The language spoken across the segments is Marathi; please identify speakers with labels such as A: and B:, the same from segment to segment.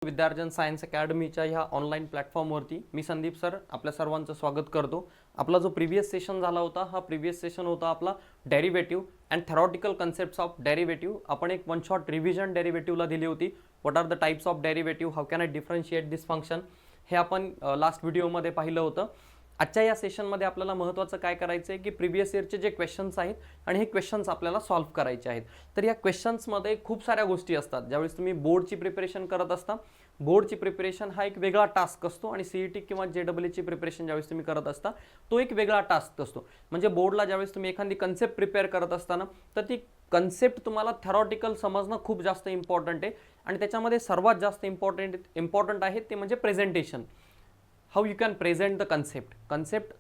A: विद्यार्जन सायन्स अकॅडमीच्या ह्या ऑनलाईन प्लॅटफॉर्मवरती मी संदीप सर आपल्या सर्वांचं स्वागत करतो। आपला जो प्रीवियस सेशन झाला होता हा प्रीवियस सेशन होता आपला derivative and theoretical concepts of derivative. आपण एक वन शॉट रिव्हिजन डेरिव्हेटिव्हला दिली होती। What are the types of derivative, how can I differentiate this function, हे आपण लास्ट व्हिडिओमध्ये पाहिलं होतं। आजच्या या सेशनमध्ये आपल्याला महत्त्वाचं काय करायचं आहे की प्रीवियस इयरचे जे क्वेश्चन्स आहेत आणि हे क्वेश्चन्स आपल्याला सॉल्व्ह करायचे आहेत। तर या क्वेश्चन्समध्ये खूप साऱ्या गोष्टी असतात। ज्यावेळेस तुम्ही बोर्डची प्रिपरेशन करत असता, बोर्डची प्रिपरेशन हा एक वेगळा टास्क असतो आणि सीईटी किंवा जेडब्ल्यूची प्रिपरेशन ज्यावेळेस तुम्ही करत असता तो एक वेगळा टास्क असतो। म्हणजे बोर्डला ज्यावेळेस तुम्ही एखादी कन्सेप्ट प्रिपेअर करत असताना तर ती कन्सेप्ट तुम्हाला थेरॉटिकल समजणं खूप जास्त इम्पॉर्टंट आहे आणि त्याच्यामध्ये सर्वात जास्त इम्पॉर्टंट आहे ते म्हणजे presentation. How you can present the concept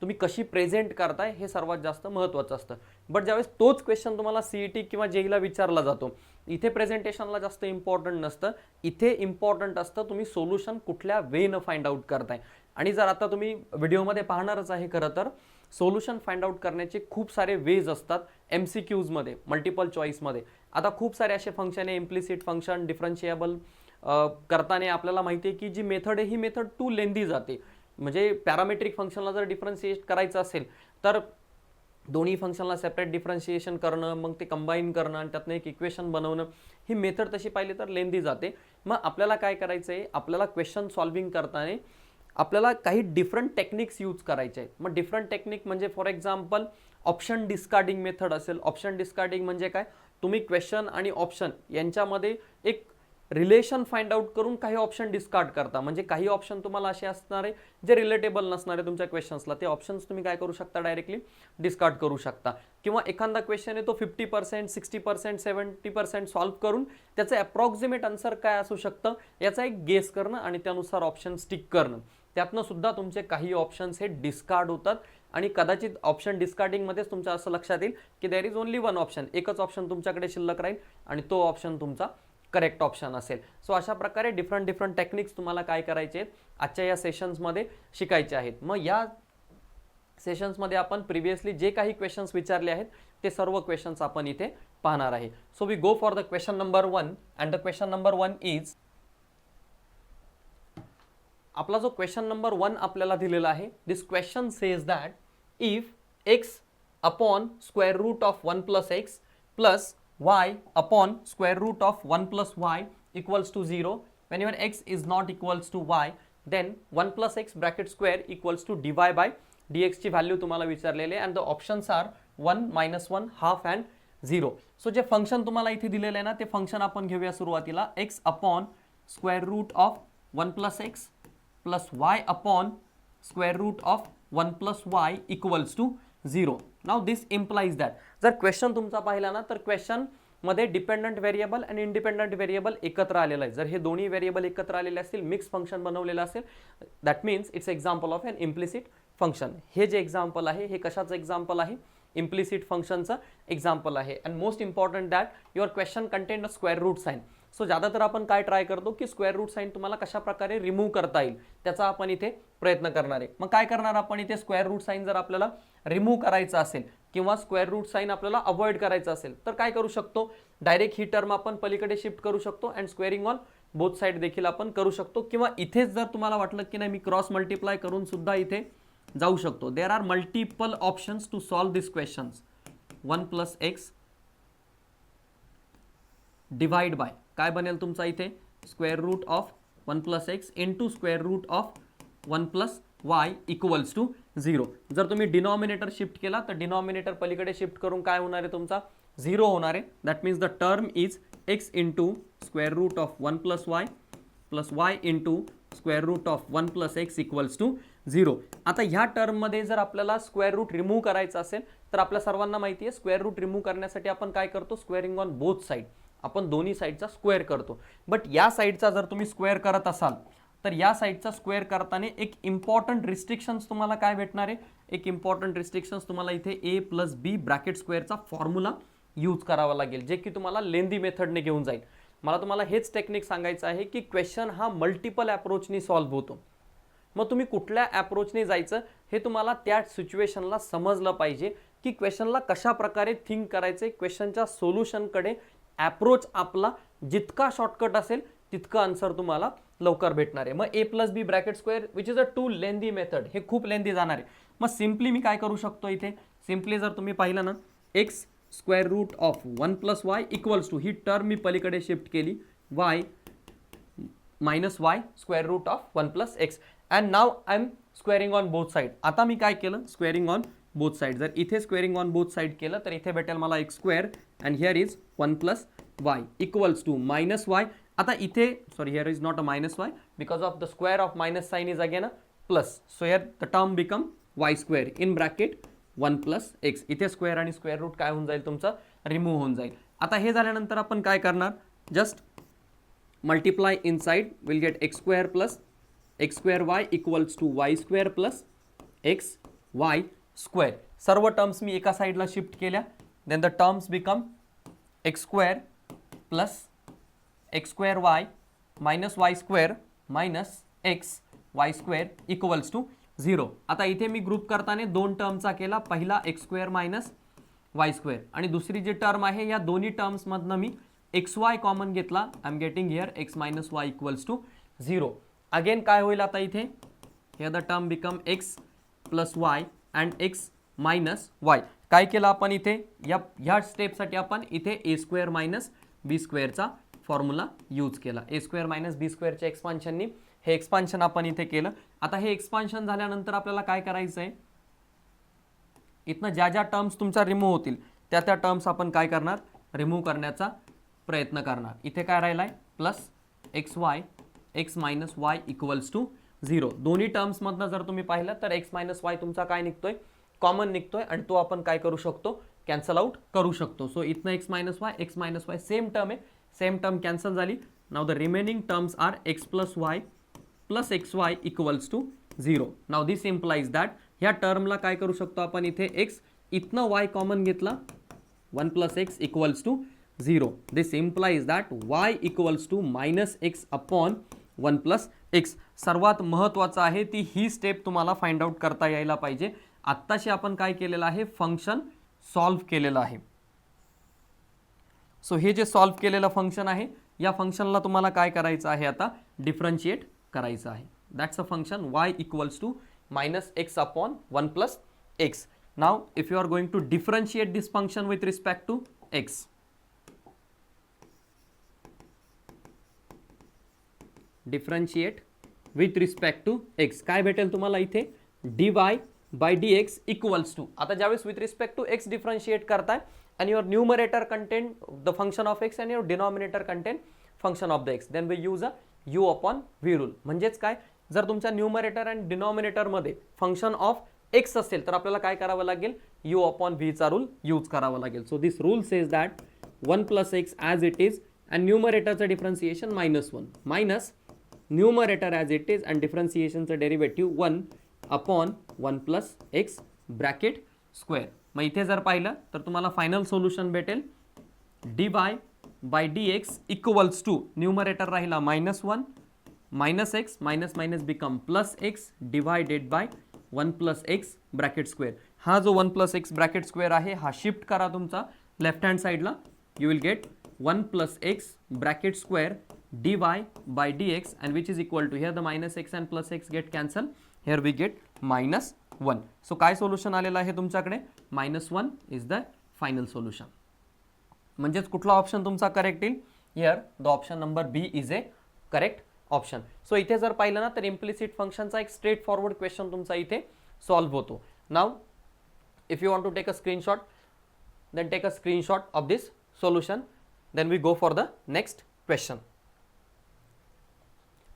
A: तुम्ही कशी प्रेझेंट करताय हे सर्वात जास्त महत्त्वाचं असतं। बट ज्यावेळेस तोच क्वेश्चन तुम्हाला सीईटी किंवा जेईला विचारला जातो, इथे प्रेझेंटेशनला जास्त इम्पॉर्टंट नसतं। इथे इम्पॉर्टंट असतं तुम्ही सोल्युशन कुठल्या वेनं फाइंड आउट करताय। आणि जर आता तुम्ही व्हिडिओमध्ये पाहणारच आहे खरं तर सोल्युशन फाइंड आउट करण्याचे खूप सारे वेज असतात MCQजमध्ये, मल्टिपल चॉईसमध्ये। आता खूप सारे असे फंक्शन आहे, इम्प्लिसिट फंक्शन, डिफरन्शिएबल करताना आपल्याला माहिती आहे की जी मेथड आहे ही मेथड टू लेंदी जाते। म्हणजे पॅरामेट्रिक फंक्शनला जर डिफरन्शिएट करायचं असेल तर दोन्ही फंक्शनला सेपरेट डिफरन्शिएशन करणं, मग ते कंबाईन करणं आणि त्यातनं एक इक्वेशन बनवणं, ही मेथड तशी पाहिली तर लेंदी जाते। मग आपल्याला काय करायचं आहे, आपल्याला क्वेश्चन सॉल्विंग करताना आपल्याला काही डिफरंट टेक्निक्स यूज करायचे आहेत। मग डिफरंट टेक्निक म्हणजे for example option discarding method असेल। ऑप्शन डिस्कार्डिंग म्हणजे काय, तुम्ही क्वेश्चन आणि ऑप्शन यांच्यामध्ये एक रिलेशन फाइंड आउट करून काही ऑप्शन डिस्कार्ड करता। म्हणजे काही ऑप्शन तुम्हाला असे असणार आहे जे रिलेटेबल नसणार आहे तुमच्या क्वेश्चन्सला, ते ऑप्शन्स तुम्ही काय करू शकता, डायरेक्टली डिस्कार्ड करू शकता। किंवा एखादा क्वेश्चन आहे तो 50%, 60%, 70% सॉल्व्ह करून त्याचं अप्रॉक्सिमेट आन्सर काय असू शकतं याचा एक गेस करणं आणि त्यानुसार ऑप्शन स्टिक करणं, त्यातनं सुद्धा तुमचे काही ऑप्शन्स हे डिस्कार्ड होतात। आणि कदाचित ऑप्शन डिस्कार्डिंगमध्येच तुमच्या असं लक्षात येईल की there is only one option, एकच ऑप्शन तुमच्याकडे शिल्लक राहील आणि तो ऑप्शन तुमचा करेक्ट ऑप्शन असेल। सो अशा प्रकारे डिफरंट टेक्निक्स तुम्हाला काय करायचे आहेत आजच्या या सेशन्समध्ये शिकायचे आहेत। मग या सेशन्समध्ये आपण प्रिव्हियसली जे काही क्वेश्चन्स विचारले आहेत ते सर्व क्वेश्चन्स आपण इथे पाहणार आहे। So we go for the question number 1 and the question number 1 is, आपला जो क्वेश्चन नंबर 1 आपल्याला दिलेला आहे, this question says that if x upon square root of 1 plus x plus y upon square root of 1 plus y equals to 0, whenever x is not equals to y, then 1 plus x bracket square equals to dy by dx ची व्हॅल्यू तुम्हाला विचारलेली आहे and the options are 1, -1, half and 0. So जे फंक्शन तुम्हाला इथे दिलेलं आहे ना, ते फंक्शन आपण घेऊया सुरुवातीला x upon square root of 1 plus x plus y upon square root of 1 plus y equals to 0. Now this implies that जर क्वेश्चन तुमचा पाहिला ना तर क्वेश्चन मध्ये डिपेंडंट व्हेरिएबल आणि इंडिपेंडंट व्हेरिएबल एकत्र आलेला आहे। जर हे दोन्ही व्हेरिएबल एकत्र आलेले असतील, मिक्स फंक्शन बनवलेलं असेल, that means it's example of N implicit function. हे जे एक्झाम्पल आहे हे कशाचं एक्झाम्पल आहे, इम्प्लिसिट फंक्शनचं एक्झाम्पल आहे। And most important that your question contain a square root sine. So ज्यादातर आपण काय ट्राय करतो की स्क्वेअर रूट साइन तुम्हाला कशा प्रकारे रिमूव्ह करता येईल त्याचा आपण इथे प्रयत्न करणार आहे। मग काय करणार आपण इथे, स्क्वेअर रूट साइन जर आपल्याला रिमूव्ह करायचं असेल किंवा स्क्वेअर रूट साइन आपल्याला अवॉइड करायचं असेल तर काय करू शकतो, डायरेक्ट ही टर्म आपण पलीकडे शिफ्ट करू शकतो and squaring on both side देखील आपण करू शकतो। किंवा इथेच जर तुम्हाला वाटलं की नाही मी क्रॉस मल्टिप्लाय करून सुद्धा इथे जाऊ शकतो। There are multiple options to solve this questions. 1 plus x divide by काय बनेल तुमचा इथे, square root of 1 plus x into square root of 1 plus y equals to 0। जर तुम्ही डिनॉमिनेटर शिफ्ट केला तर डिनॉमिनेटर पलीकडे शिफ्ट करून काय होणार आहे तुमचा 0 होणार आहे। That means the term is x into square root of 1 plus y into square root of 1 plus x equals to 0। आता ह्या टर्ममध्ये जर आपल्याला स्क्वेअर रूट रिमूव्ह करायचं असेल तर आपल्या सर्वांना माहिती आहे स्क्वेअर रूट रिमूव्ह करण्यासाठी आपण काय करतो, स्क्वेअरिंग ऑन बोथ साइड, आपण दोन्ही साइडचा स्क्वेअर करतो। बट या साइडचा जर तुम्ही स्क्वेअर करत असाल तर या साइडचा स्क्वेअर करताना एक इम्पॉर्टंट रिस्ट्रिक्शन्स तुम्हाला काय भेटणार आहे, एक इम्पॉर्टंट रिस्ट्रिक्शन्स तुम्हाला इथे a प्लस बी ब्रॅकेट स्क्वेअरचा फॉर्म्युला यूज करावा लागेल, जे की तुम्हाला लेंदी मेथडने घेऊन जाईल। मला तुम्हाला हेच टेक्निक सांगायचं आहे की क्वेश्चन हा मल्टिपल अप्रोचनी सॉल्व्ह होतो। मग तुम्ही कुठल्या अप्रोचने जायचं हे तुम्हाला त्या सिच्युएशनला समजलं पाहिजे की क्वेश्चनला कशा प्रकारे थिंक करायचे, क्वेश्चनच्या सोल्युशनकडे अप्रोच आपला जितका शॉर्टकट असेल तितकं आन्सर तुम्हाला लवकर भेटणार आहे. मग a+b bracket square which is a too lengthy method, हे खूप लेंदी जाणार आहे. मग सिम्पली मी काय करू शकतो इथे, सिम्पली जर तुम्ही पाहिलं ना, x square root of 1 + y equals to, ही टर्म मी पलीकडे शिफ्ट केली, y minus y square root of 1 + x, and now I am squaring on both side. आता मी काय केलं, स्क्वेअरिंग ऑन बोथ साईड. जर इथे स्क्वेअरिंग ऑन बोथ साईड केलं तर इथे भेटेल मला x square and here is 1 + y equals to -y. आता इथे sorry, here is not a -y because of the square of minus sign is again a plus, so here the term become y square in bracket 1 + x. इथे स्क्वेअर आणि स्क्वेअर रूट काय होऊन जाईल तुमचं, रिमूव्ह होऊन जाईल. आता हे झाल्यानंतर आपण काय करणार, just multiply inside, will get x square + x square y equals to y square + x y square. सर्व टर्म्स मी एका साईडला शिफ्ट केल्या, then the terms become x square + x square y minus y square minus x y square equals to 0. आता इथे मी ग्रुप करताना दोन टर्मचा केला, पहिला x square minus y square आणि दुसरी जी टर्म आहे या दोन्ही टर्म्समधनं मी xy कॉमन घेतला, I am getting here x minus y equals to 0. Again काय होईल आता इथे, here the term become x + y and x minus y. काय केलं आपण इथे, या स्टेपसाठी आपण इथे a स्क्वेअर मायनस b स्क्वेअरचा फॉर्म्युला यूज केला. a स्क्वेअर मायनस b स्क्वेअरच्या एक्सपान्शननी हे एक्सपान्शन आपण इथे केलं. आता हे एक्सपान्शन झाल्यानंतर आपल्याला काय करायचं आहे, इथनं ज्या ज्या टर्म्स तुमच्या रिमूव्ह होतील त्या त्या टर्म्स आपण काय करणार, रिमूव्ह करण्याचा प्रयत्न करणार. इथे काय राहिलाय, +xy x minus y equals to 0. दोन्ही टर्म्समधनं जर तुम्ही पाहिलं तर x मायनस y तुमचा काय निघतोय, कॉमन निघतोय आणि तो आपण काय करू शकतो, कॅन्सल आउट करू शकतो. सो इथनं x minus y same term आहे, सेम टर्म कॅन्सल झाली. Now the remaining terms are x + y + xy equals to 0. Now this implies that ह्या टर्मला काय करू शकतो आपण, इथे x इथनं y कॉमन घेतला, 1 + x equals to 0. This implies that y equals to -x upon 1 + x. सर्वात महत्त्वाचं आहे ती ही स्टेप तुम्हाला फाइंड आउट करता यायला पाहिजे. आत्ताशी आपण काय केलेलं आहे, फंक्शन सॉल्व्ह केलेलं आहे. सो हे जे सॉल्व्ह केलेलं फंक्शन आहे, या फंक्शनला तुम्हाला काय करायचं आहे, आता डिफरन्शिएट करायचं आहे. That's a function y equals to -x upon 1 + x. Now if you are going to differentiate this function with respect to x, differentiate with respect to x, काय भेटेल तुम्हाला इथे, dy/dx इक्वल्स टू. आता ज्यावेळेस with respect to x differentiate करताय and your numerator contain the function of x and your denominator contain function of the x, then we use a u upon v rule. म्हणजेच काय, जर तुमच्या न्यूमरेटर आणि डिनॉमिनेटर मध्ये फंक्शन ऑफ x असेल तर आपल्याला काय करावं लागेल, u upon v चा रूल यूज करावा लागेल. So this rule says that 1 + x as it is and न्यूमरेटरचं differentiation -1 minus numerator as it is and डिफरन्सिएशनचं derivative 1 upon 1 + x bracket square. मग इथे जर पाहिलं तर तुम्हाला फायनल सोल्युशन भेटेल, dy/dx इक्वल्स टू, न्यूमरेटर राहिला -1 -x minus become +x divided by 1 + x bracket square. हा जो 1 + x ब्रॅकेट स्क्वेअर आहे हा शिफ्ट करा तुमचा लेफ्ट हँड साईडला, you will get 1 + x bracket square dy/dx and which is equal to, here the -x and +x get cancel, here we get -1. So काय सोल्युशन आलेलं आहे तुमच्याकडे, -1 इज द फायनल सोल्युशन. म्हणजेच कुठला ऑप्शन तुमचा करेक्ट येईल, here the option number B is a correct option. So इथे जर पाहिलं ना तर इम्प्लिसिट फंक्शनचा एक स्ट्रेट फॉरवर्ड क्वेश्चन तुमचा इथे सॉल्व्ह होतो. Now if you want to take a screenshot, then take a screenshot of this solution, then we go for the next question.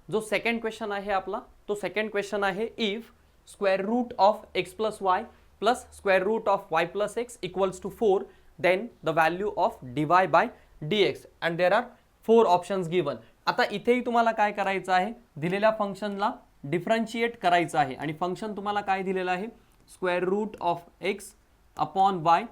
A: जो सेकंड क्वेश्चन आहे आपला, तो सेकंड क्वेश्चन आहे, if square root of x plus y plus square root of y plus x equals to 4, then the value of dy by dx, and there are 4 options given. आता इथेही तुम्हाला काय करायचं आहे, दिलेल्या फंक्शनला डिफरन्शिएट करायचं आहे आणि फंक्शन तुम्हाला काय दिलेलं आहे, square root of x upon y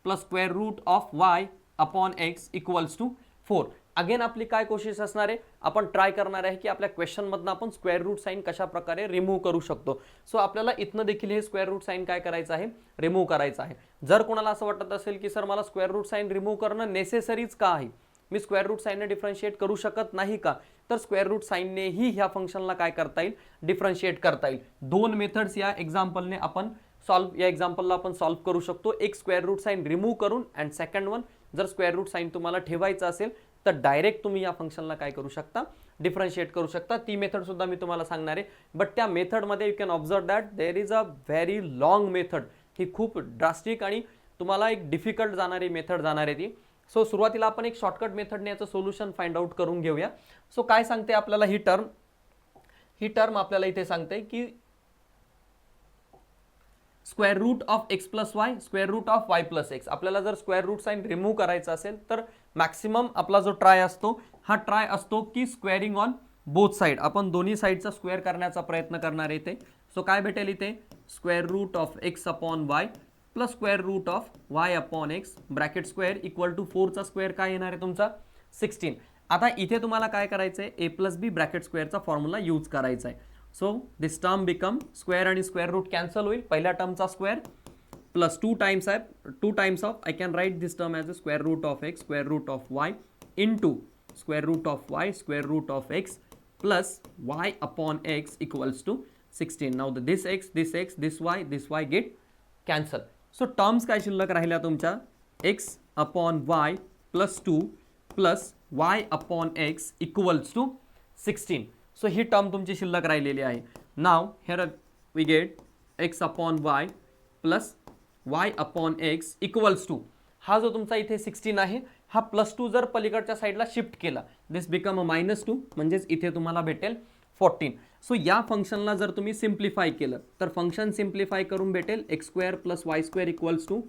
A: plus square root of y upon x equals to 4. Again आपली काय कोशिश असणार आहे, आपण ट्राय करणार आहे की आपल्या क्वेश्चनमधनं आपण स्क्वेअर रूट साईन कशा प्रकारे रिमूव्ह करू शकतो. सो आपल्याला इथनं देखील हे स्क्वेअर रूट साईन काय करायचं आहे, रिमूव्ह करायचं आहे. जर कोणाला असं वाटत असेल की सर मला स्क्वेअर रूट साईन रिमूव्ह करणं नेसेसरीच का आहे, मी स्क्वेअर रूट साईनने डिफरन्शिएट करू शकत नाही का, तर स्क्वेअर रूट साईननेही ह्या फंक्शनला काय करता येईल, डिफरन्शिएट करता येईल. दोन मेथड्स या एक्झाम्पलने आपण या एक्झाम्पलला आपण सॉल्व्ह करू शकतो. एक स्क्वेअर रूट साईन रिमूव्ह करून, अँड सेकंड वन जर स्क्वेअर रूट साईन तुम्हाला ठेवायचं असेल तर डायरेक्ट तुम्ही या फंक्शनला काय करू शकता, डिफरन्शिएट करू शकता. ती मेथड सुद्धा मी तुम्हाला सांगणार आहे. बट त्या मेथडमध्ये you can observe that there is a very long method. ही खूप ड्रास्टिक आणि तुम्हाला एक डिफिकल्ट जाणारी मेथड जाणार आहे ती. सो सुरुवातीला आपण एक शॉर्टकट मेथडने याचं सोल्युशन फाइंड आउट करून घेऊया. सो काय सांगते आपल्याला ही टर्म आपल्याला इथे सांगते की square root of x plus y, square root of y plus x. आपल्याला जर स्क्वेअर रूट साईन रिमूव्ह करायचा असेल तर मॅक्सिमम आपला जो ट्राय असतो हा ट्राय असतो की स्क्वेअरिंग ऑन बोथ साइड. आपण दोन्ही साईडचा स्क्वेअर करण्याचा प्रयत्न करणार इथे. सो काय भेटेल इथे, square root of x upon y plus square root of y upon x bracket square equal to 4चा स्क्वेअर काय येणार आहे तुमचा 16. आता इथे तुम्हाला काय करायचं आहे, ए प्लस बी ब्रॅकेट स्क्वेअरचा फॉर्म्युला यूज करायचा आहे. So this term become square आणि स्क्वेअर रूट कॅन्सल होईल. पहिल्या टर्मचा square plus 2 times of I can write this term as a square root of x square root of y into square root of y square root of x plus y upon x equals to 16. Now this x this y get cancel. So terms काय शिल्लक राहिल्या तुमच्या, x upon y plus 2 plus y upon x equals to 16. So ही टर्म तुमची शिल्लक राहिलेली आहे. Now here we get x upon y plus y upon x equals to, हा जो तुमचा इथे 16 आहे हा +2 जर पलीकडच्या साईडला शिफ्ट केला दिस बिकम अ -2, म्हणजेच इथे तुम्हाला भेटेल 14. सो या फंक्शनला जर तुम्ही सिम्प्लिफाय केलं तर फंक्शन सिम्प्लिफाय करून भेटेल x square plus y square equals to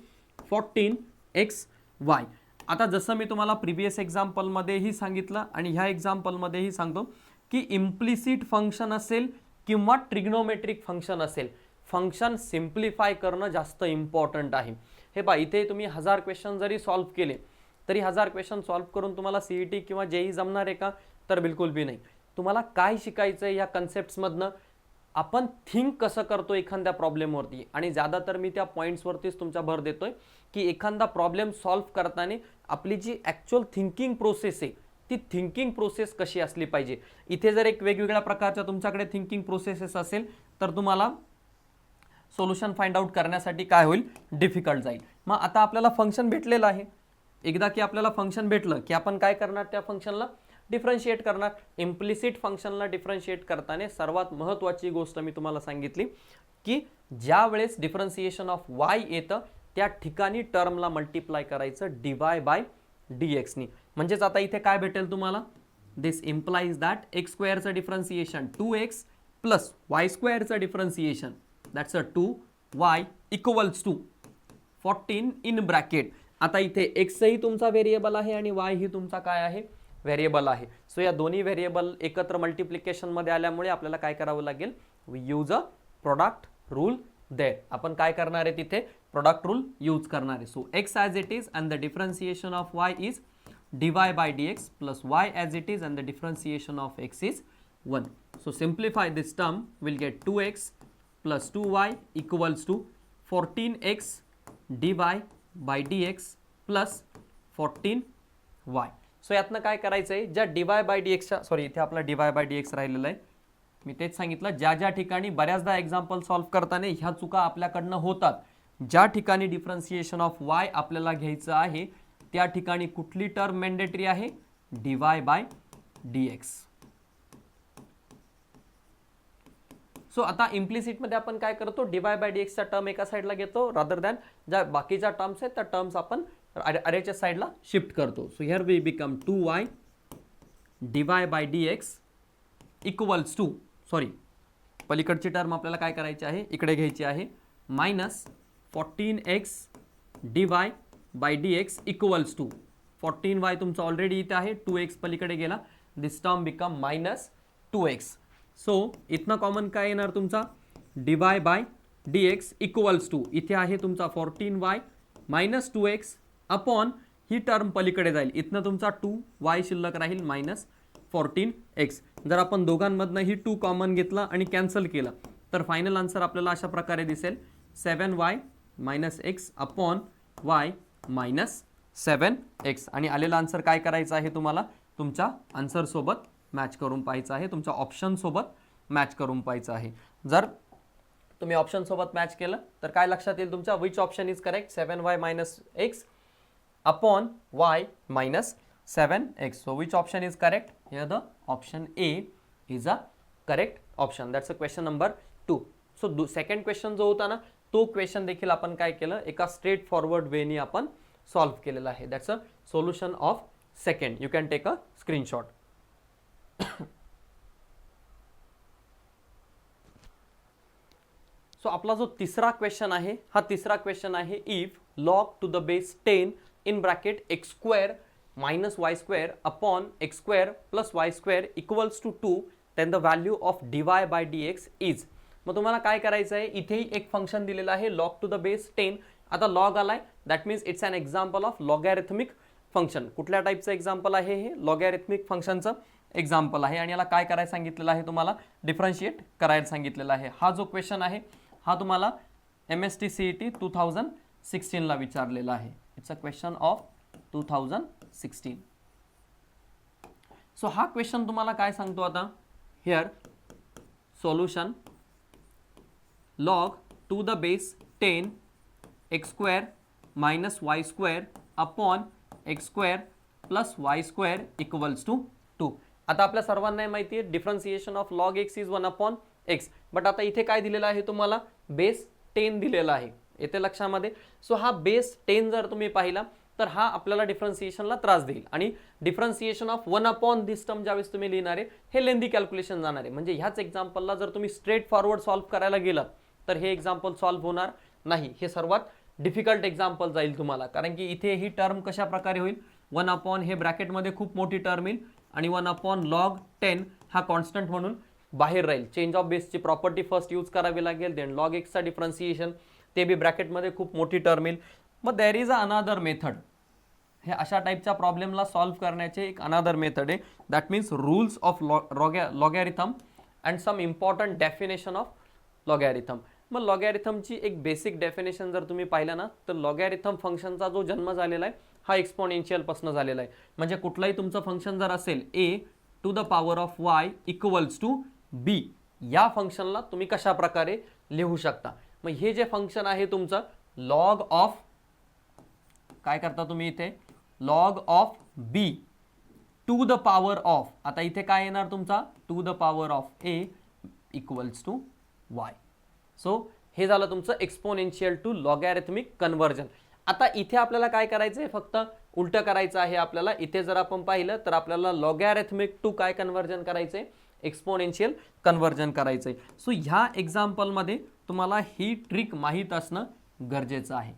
A: 14xy. आता जसं मी तुम्हाला प्रिव्हियस एक्झाम्पलमध्येही सांगितलं आणि ह्या एक्झाम्पलमध्येही सांगतो की इम्प्लिसिट फंक्शन असेल किंवा ट्रिग्नोमेट्रिक फंक्शन असेल, फंक्शन सिम्प्लिफाय करणं जास्त इम्पॉर्टंट आहे. हे पहा, इथे तुम्ही 1000 क्वेश्चन जरी सॉल्व्ह केले तरी 1000 क्वेश्चन सॉल्व्ह करून तुम्हाला CET किंवा JEE जमणार आहे का, तर बिलकुल बी नाही. तुम्हाला काय शिकायचं आहे या कन्सेप्ट्समधनं, आपण थिंक कसं करतो एखाद्या प्रॉब्लेमवरती, आणि ज्यादा तर मी त्या पॉईंट्सवरतीच तुमचा भर देतोय की एखादा प्रॉब्लेम सॉल्व्ह करताना आपली जी ॲक्च्युअल थिंकिंग प्रोसेस आहे ती थिंकिंग प्रोसेस कशी असली पाहिजे. इथे जर एक वेगवेगळ्या प्रकारच्या तुमच्याकडे थिंकिंग प्रोसेसेस असेल तर तुम्हाला सोल्युशन फाइंड आउट करण्यासाठी काय होईल, डिफिकल्ट जाईल. मग आता आपल्याला फंक्शन भेटलेलं आहे. एकदा की आपल्याला फंक्शन भेटलं की आपण काय करणार, त्या फंक्शनला डिफरन्शिएट करणार. इम्प्लिसिट फंक्शनला डिफरन्शिएट करताना सर्वात महत्त्वाची गोष्ट मी तुम्हाला सांगितली की ज्या वेळेस डिफरन्शिएशन ऑफ वाय येतं त्या ठिकाणी टर्मला मल्टिप्लाय करायचं dy/dx नी. म्हणजेच आता इथे काय भेटेल तुम्हाला, दिस इम्प्लाइज दॅट एक्स स्क्वेअरचं डिफरन्शिएशन 2x प्लस वाय स्क्वेअरचं differentiation that's a 2y equals to 14 in bracket. आता इथे x ही तुमचा व्हेरिएबल आहे आणि y ही तुमचा काय आहे, व्हेरिएबल आहे. सो या दोन्ही व्हेरिएबल एकत्र मल्टिप्लिकेशन मध्ये आल्यामुळे आपल्याला काय करावं लागेल, we use a product rule there. आपण काय करणार आहे तिथे, प्रोडक्ट रूल यूज करणार आहे. So x as it is and the differentiation of y is dy/dx plus y as it is and the differentiation of x is 1. So simplify this term will get 2x plus 2y equals to 14x dy/dx plus 14y. So यातनं काय करायचं आहे, ज्या dy/dxच्या सॉरी इथे आपला dy/dx राहिलेला आहे, मी तेच सांगितलं ज्या ज्या ठिकाणी बऱ्याचदा एक्झाम्पल सॉल्व्ह करताना ह्या चुका आपल्याकडनं होतात, ज्या ठिकाणी डिफरन्शिएशन ऑफ y आपल्याला घ्यायचं आहे त्या ठिकाणी कुठली टर्म मॅन्डेटरी आहे, dy/dx. सो आता इम्प्लिसिट मध्ये आपण काय करतो, dy/dx चा टर्म एका साइडला घेतो रादर दॅन ज्या बाकीच्या टर्म्स आहेत त्या टर्म्स आपण अरेच्या साइडला शिफ्ट करतो. So here we become 2y dy/dx equals to, sorry पलीकडची टर्म आपल्याला काय करायची आहे, इकडे घ्यायची आहे, minus 14x dy/dx equals to 14y तुमचा ऑलरेडी इथे आहे, 2x पलीकडे गेला, दिस टर्म बिकम -2x. सो इथनं कॉमन काय येणार तुमचा, dy/dx इक्वल्स टू इथे आहे तुमचा 14y मायनस 2x अपॉन ही टर्म पलीकडे जाईल, इथनं तुमचा 2y शिल्लक राहील -14x. जर आपण दोघांमधनं ही 2 कॉमन घेतला आणि कॅन्सल केला तर फायनल आन्सर आपल्याला अशा प्रकारे दिसेल 7y - x upon y - 7x. आणि आलेला आन्सर काय करायचा आहे तुम्हाला तुमच्या आन्सर सोबत मॅच करून पाहायचं आहे, तुमच्या ऑप्शन सोबत मॅच करून पाहायचं आहे. जर तुम्ही ऑप्शन सोबत मॅच केलं तर काय लक्षात येईल तुमच्या, which option is correct, 7y minus x upon y minus 7x. So which option is correct? Here the option A is a correct option. That's a question number 2. So second question जो होता ना, तो क्वेश्चन देखील आपण काय केलं, एका स्ट्रेट फॉरवर्ड वेनी आपण सॉल्व केलेला आहे. That's a solution of second. You can take a screenshot. So आपला जो तिसरा क्वेश्चन आहे, हा तिसरा क्वेश्चन आहे, if log to the base 10 in bracket x square minus y square upon x square plus y square equals to 2, then the value of dy by dx is. मग तुम्हाला काय करायचं आहे, इथेही एक फंक्शन दिलेलं आहे log टू द बेस 10. आता log आलाय, that means it's an example of logarithmic function. कुठल्या टाईपचं एक्झाम्पल आहे हे, लॉगॅरिथमिक फंक्शनचं एक्झाम्पल आहे. आणि याला काय करायला सांगितलेलं आहे, तुम्हाला डिफरन्शिएट करायला सांगितलेलं आहे. हा जो क्वेश्चन आहे हा तुम्हाला MST CET 2016 ला विचारलेला आहे. It's a question of 2016. So हा क्वेश्चन तुम्हाला काय सांगतो आता, here solution log to the base 10 x square minus y square upon x square plus y square equals to 2. आता आपल्या सर्वांना माहिती आहे differentiation of log x is 1 upon x. But आता इथे काय दिलेलं आहे तुम्हाला, बेस 10 दिलेला आहे येते लक्षामध्ये. सो हा बेस 10 जर तुम्ही पाहिला तर हा आपल्याला डिफरन्सिएशनला त्रास देईल. आणि differentiation of 1 upon this term ज्यावेळेस तुम्ही लिहिणार आहे हे लेंदी कॅल्क्युलेशन जाणार आहे. म्हणजे ह्याच एक्झाम्पलला जर तुम्ही स्ट्रेट फॉरवर्ड सॉल्व करायला गेलात तर हे एक्झाम्पल सॉल्व होणार नाही. हे सर्वात डिफिकल्ट एक्झाम्पल जाईल तुम्हाला, कारण की इथे ही टर्म कशा प्रकारे होईल, 1 अपॉन हे ब्रॅकेटमध्ये खूप मोठी टर्म येईल आणि 1 अपॉन log 10 हा कॉन्स्टंट म्हणून बाहेर राहील. चेंज ऑफ बेसची प्रॉपर्टी फर्स्ट यूज करावी लागेल, देन log x चा डिफरन्सिएशन, ते बी ब्रॅकेटमध्ये खूप मोठी टर्म येईल. मग there is a another method. हे अशा टाईपच्या प्रॉब्लेमला सॉल्व करण्याचे एक अनदर मेथड आहे, that means rules of logarithm and some important definition of logarithm. मग लॉगॅरिथमची एक बेसिक डेफिनेशन जर तुम्ही पाहिलं ना, तर लॉगॅरिथम फंक्शनचा जो जन्म झालेला आहे हा एक्सपोनेन्शियल पासून झालेला आहे. म्हणजे कुठलाही तुमचं फंक्शन जर असेल a to the power of y equals to b, या फंक्शनला तुम्ही कशा प्रकारे लिहू शकता. मग हे जे फंक्शन आहे तुमचं log ऑफ, काय करता तुम्ही इथे, log of b to the power of, आता इथे काय येणार तुमचा, to the power of a equals to y. So हे झालं तुमचं एक्सपोनेन्शियल टू लॉगॅरिथमिक कन्व्हर्जन. आता इथे आपल्याला काय करायचं आहे, फक्त उलटं करायचं आहे आपल्याला. इथे जर आपण पाहिलं तर आपल्याला लॉगॅरिथमिक टू काय कन्व्हर्जन करायचंय, एक्सपोनेन्शियल कन्व्हर्जन करायचंय. सो ह्या एक्झाम्पलमध्ये तुम्हाला ही ट्रिक माहीत असणं गरजेचं आहे.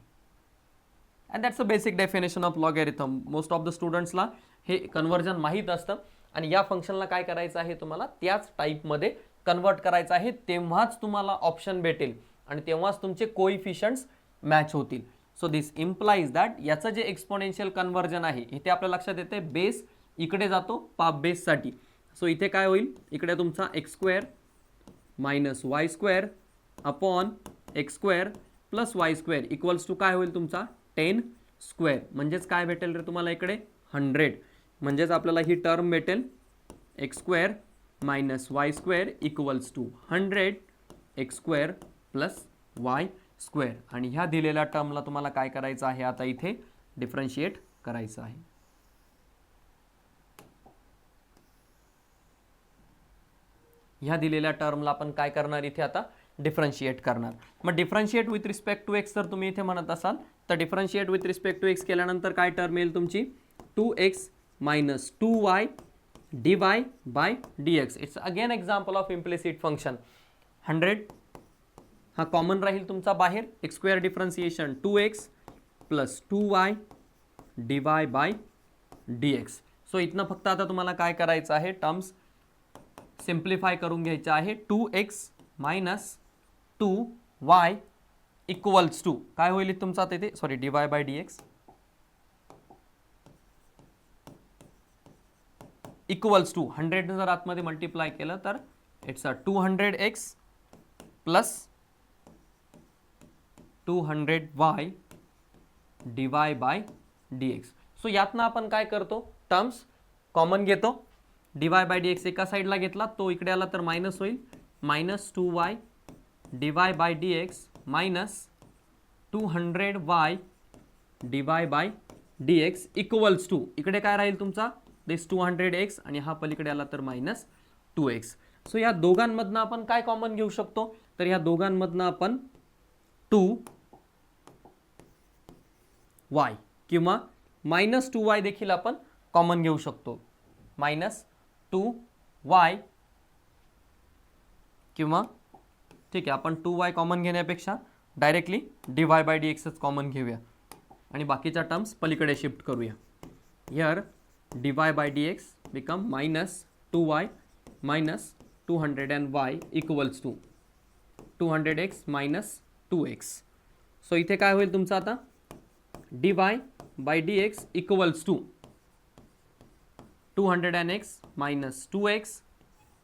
A: And that's a basic definition of logarithm. Most of the स्टुडंट्सला हे कन्व्हर्जन माहीत असतं आणि या फंक्शनला काय करायचं आहे, तुम्हाला त्याच टाईपमध्ये कन्वर्ट करायचं आहे. तेव्हाच तुम्हाला ऑप्शन भेटेल आणि तेव्हाच तुमचे कोइफिशियंट्स मॅच होतील. सो दिस इम्प्लाइज दॅट याचं जे एक्सपोनेन्शियल कन्व्हर्जन आहे इथे आपल्या लक्षात येते, बेस इकडे जातो पाप बेससाठी. सो इथे काय होईल, इकडे तुमचा x square minus y square upon x square plus y square equals to काय होईल तुमचा 10 स्क्वेअर. म्हणजेच काय भेटेल रे तुम्हाला इकडे 100. म्हणजेच आपल्याला ही टर्म भेटेल x square minus y square equals to 100 x square plus y square. आणि ह्या दिलेल्या टर्मला तुम्हाला काय करायचं आहे, आता इथे डिफरन्शिएट करायचं आहे. ह्या दिलेल्या टर्मला आपण काय करणार, इथे आता डिफरन्शिएट करणार. मग differentiate with respect to x जर तुम्ही इथे म्हणत असाल तर differentiate with respect to x केल्यानंतर काय टर्म येईल तुमची, 2x minus 2y dy by dx. It's again example of implicit function. 100 हा कॉमन राहील तुमचा बाहेर, x square differentiation 2x plus 2y dy by dx. So इथनं फक्त आता तुम्हाला काय करायचं आहे, टर्म्स सिम्प्लिफाय करून घ्यायचं आहे. 2x minus 2y equals to काय होईल तुमचा तिथे, sorry dy by dx equals to 100 जर आतमध्ये मल्टिप्लाय केलं तर it's a 200x plus 200y dy by dx. So यातनं आपण काय करतो, टर्म्स कॉमन घेतो, डिवाय बाय डी एक्स एका साईडला घेतला तो इकडे आला तर मायनस होईल, minus 2y d y by d x minus 200y d y by d x equals to इकडे काय राहील तुमचा दिस 200x आणि हा पलीकडे आला तर मायनस 2x. सो या दोघांमधनं आपण काय कॉमन घेऊ शकतो, तर या दोघांमधनं आपण 2y किंवा मायनस 2y देखील आपण कॉमन घेऊ शकतो, मायनस 2y किंवा ठीक आहे आपण 2y कॉमन घेण्यापेक्षा डायरेक्टली डिवाय बाय डी एक्सच कॉमन घेऊया आणि बाकीच्या टर्म्स पलीकडे शिफ्ट करूया. Here d y by d x become minus 2y minus 200 and y equals to 200x minus 2x. So इथे काय होईल तुमचं आता d y by d x equals to 200x minus 2x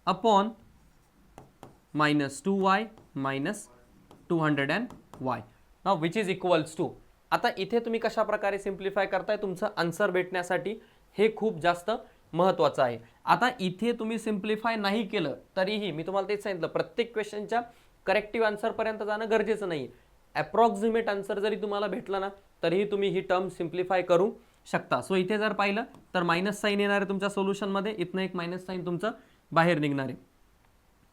A: upon minus 2y minus 200 and y. Now which is equals to. आता इथे तुम्ही कशा प्रकारे सिम्प्लिफाय करताय तुमचं आन्सर भेटण्यासाठी हे खूप जास्त महत्त्वाचं आहे. आता इथे तुम्ही सिम्प्लिफाय नाही केलं तरीही मी तुम्हाला तेच सांगितलं प्रत्येक क्वेश्चनच्या करेक्टिव्ह आन्सरपर्यंत जाणं गरजेचं नाही. अप्रॉक्सिमेट आन्सर जरी तुम्हाला भेटला ना तरीही तुम्ही ही टर्म सिम्प्लिफाय करू शकता. सो इथे जर पाहिलं तर मायनस साईन येणार आहे तुमच्या सोल्युशनमध्ये, इथनं एक मायनस साईन तुमचं बाहेर निघणार आहे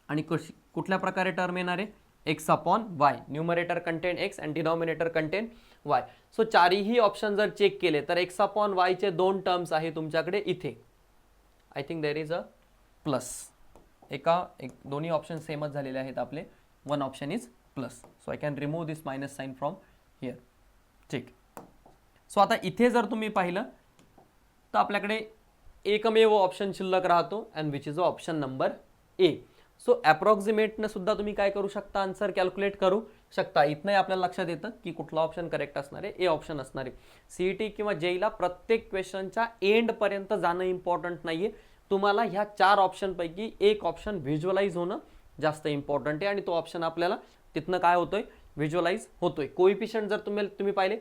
A: आणि कुठल्या प्रकारे टर्म येणार आहे x upon y. Numerator content x and denominator content y. So चारही ऑप्शन जर चेक केले तर x अपॉन y चे दोन टर्म्स आहे तुमच्याकडे इथे. I think there is a plus. दोन्ही ऑप्शन सेमच झालेले आहेत आपले. One option is plus. So I can remove this minus sign from here. ठीक. सो आता इथे जर तुम्ही पाहिलं तर आपल्याकडे एकमेव ऑप्शन शिल्लक राहतो and which is a option number A. सो अप्रॉक्सिमेटनं सुद्धा तुम्ही काय करू शकता आन्सर कॅल्क्युलेट करू शकता. इथनंही आपल्याला लक्षात येतं की कुठला ऑप्शन करेक्ट असणार आहे, ए ऑप्शन असणार आहे. सीईटी किंवा जेईला प्रत्येक क्वेश्चनच्या एंडपर्यंत जाणं इम्पॉर्टंट नाहीये. तुम्हाला ह्या चार ऑप्शनपैकी एक ऑप्शन व्हिज्युअलाइज होणं जास्त इम्पॉर्टंट आहे आणि तो ऑप्शन आपल्याला तिथनं काय होतोय व्हिज्युअलाइज होतोय. कोइफिशियंट जर तुम्ही पाहिले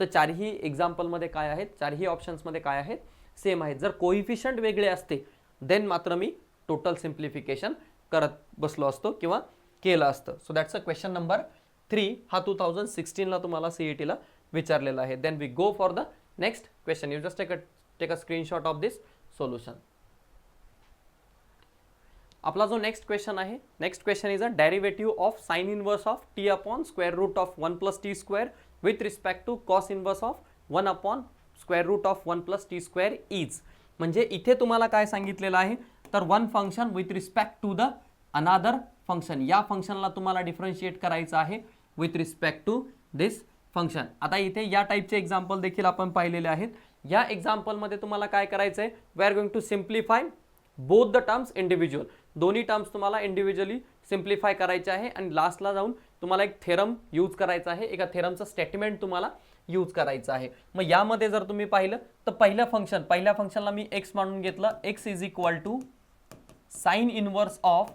A: तर चारही एक्झाम्पलमध्ये काय आहेत, चारही ऑप्शन्समध्ये काय आहेत सेम आहेत. जर कोइफिशियंट वेगळे असते देन मात्र मी टोटल सिम्प्लिफिकेशन करत बसलो असतो किंवा केलं असतं. So that's a question number 3. हा 2016ला तुम्हाला सीईटीला विचारलेला आहे. Then we go for the next question. You just take a screenshot of this solution. आपला जो नेक्स्ट क्वेश्चन आहे, next question is a derivative of sine inverse of t upon square root of 1 plus t square with respect to cos inverse of 1 upon square root of 1 plus t square is. म्हणजे इथे तुम्हाला काय सांगितलेलं आहे तर one function with respect to the another function. या फंक्शनला तुम्हाला डिफरन्शिएट करायचं आहे with respect to this function. आता इथे या टाईपचे एक्झाम्पल देखील आपण पाहिलेले आहेत. या एक्झाम्पलमध्ये तुम्हाला काय करायचं आहे, we are going to simplify both the terms individual. दोन्ही टर्म्स तुम्हाला इंडिव्हिज्युअली सिम्प्लिफाय करायचे आहे आणि लास्टला जाऊन तुम्हाला एक थेरम यूज करायचा आहे, एका थेरमचं स्टेटमेंट तुम्हाला यूज करायचं आहे. मग यामध्ये जर तुम्ही पाहिलं तर पहिल्या फंक्शनला मी x मानून घेतलं. x is equal to sine inverse of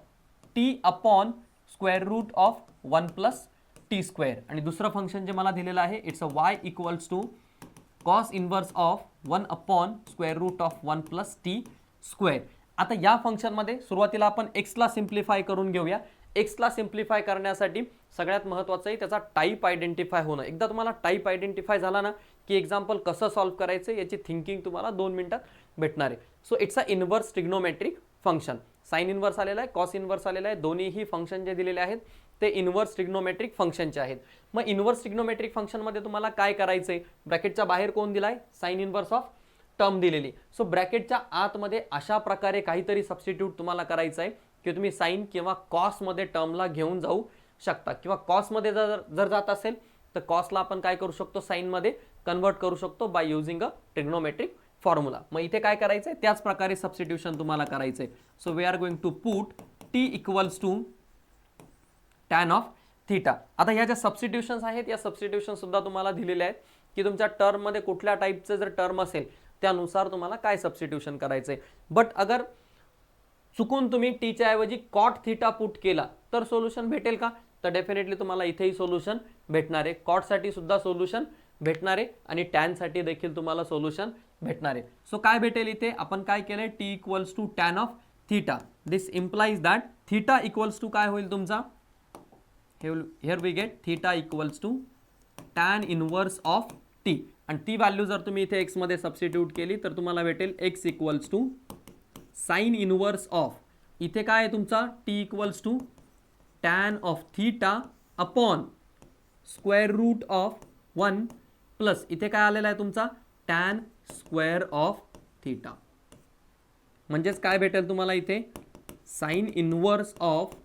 A: t upon square root of 1 plus t square आणि दुसरं फंक्शन जे मला दिलेलं आहे it's a y equals to cos inverse of 1 upon square root of 1 plus t square. आता या फंक्शनमध्ये सुरुवातीला आपण एक्सला सिम्प्लिफाय करून घेऊया. एक्सला सिम्प्लिफाय करण्यासाठी सगळ्यात महत्त्वाचं आहे त्याचा टाईप आयडेंटिफाय होणं. एकदा तुम्हाला टाईप आयडेंटिफाय झाला ना की एक्झाम्पल कसं सॉल्व्ह करायचं याची थिंकिंग तुम्हाला 2 मिनिटात भेटणार आहे. So it's a inverse trigonometric function. Sine inverse आलेला आहे, कॉस इनवर्स आलेला आहे. दोन्हीही फंक्शन जे दिलेले आहेत ते इनवर्स ट्रिग्नोमेट्रिक फंक्शनचे आहेत. मग इनवर्स ट्रिग्नोमेट्रिक फंक्शनमध्ये तुम्हाला काय करायचं आहे, ब्रॅकेटच्या बाहेर कोण दिलाय साइन इनवर्स ऑफ टर्म दिलेली. सो ब्रॅकेटच्या आतमध्ये अशा प्रकारे काहीतरी सबस्टिट्यूट तुम्हाला करायचं आहे की तुम्ही साइन किंवा कॉसमध्ये टर्मला घेऊन जाऊ शकता किंवा कॉसमध्ये जर जात असेल तर कॉसला आपण काय करू शकतो साइनमध्ये कन्वर्ट करू शकतो by using a trigonometric formula. मग इथे काय करायचं आहे त्याच प्रकारे सबस्टिट्यूशन तुम्हाला करायचं आहे. So we are going to put t equals to tan of theta. आता ह्या ज्या सबस्टिट्यूशन्स आहेत या सबस्टिट्यूशन सुद्धा तुम्हाला दिलेल्या आहेत की तुमच्या टर्ममध्ये कुठल्या टाईपचे जर टर्म असेल त्यानुसार तुम्हाला काय सबस्टिट्यूशन करायचं आहे. बट अगर चुकून तुम्ही टीच्या ऐवजी कॉट थीटा पुट केला तर सोल्युशन भेटेल का, तर डेफिनेटली तुम्हाला इथेही सोल्युशन भेटणार आहे. कॉटसाठी सुद्धा सोल्युशन भेटणार आहे आणि टॅनसाठी देखील तुम्हाला सोल्युशन भेटणार आहे. सो काय भेटेल इथे आपण काय केलंय t equals to tan of theta. This implies that theta equals to काय होईल तुमचा here we get theta equals to tan inverse of t आणि ती व्हॅल्यू जर तुम्ही इथे एक्स मध्ये सबस्टिट्यूट केली तर तुम्हाला भेटेल x equals to sine inverse of इथे काय आहे तुमचा t equals to tan of theta upon square root of 1 plus इथे काय आलेला आहे तुमचा टॅन स्क्वेअर ऑफ थीटा. म्हणजेच काय भेटेल तुम्हाला इथे sine inverse of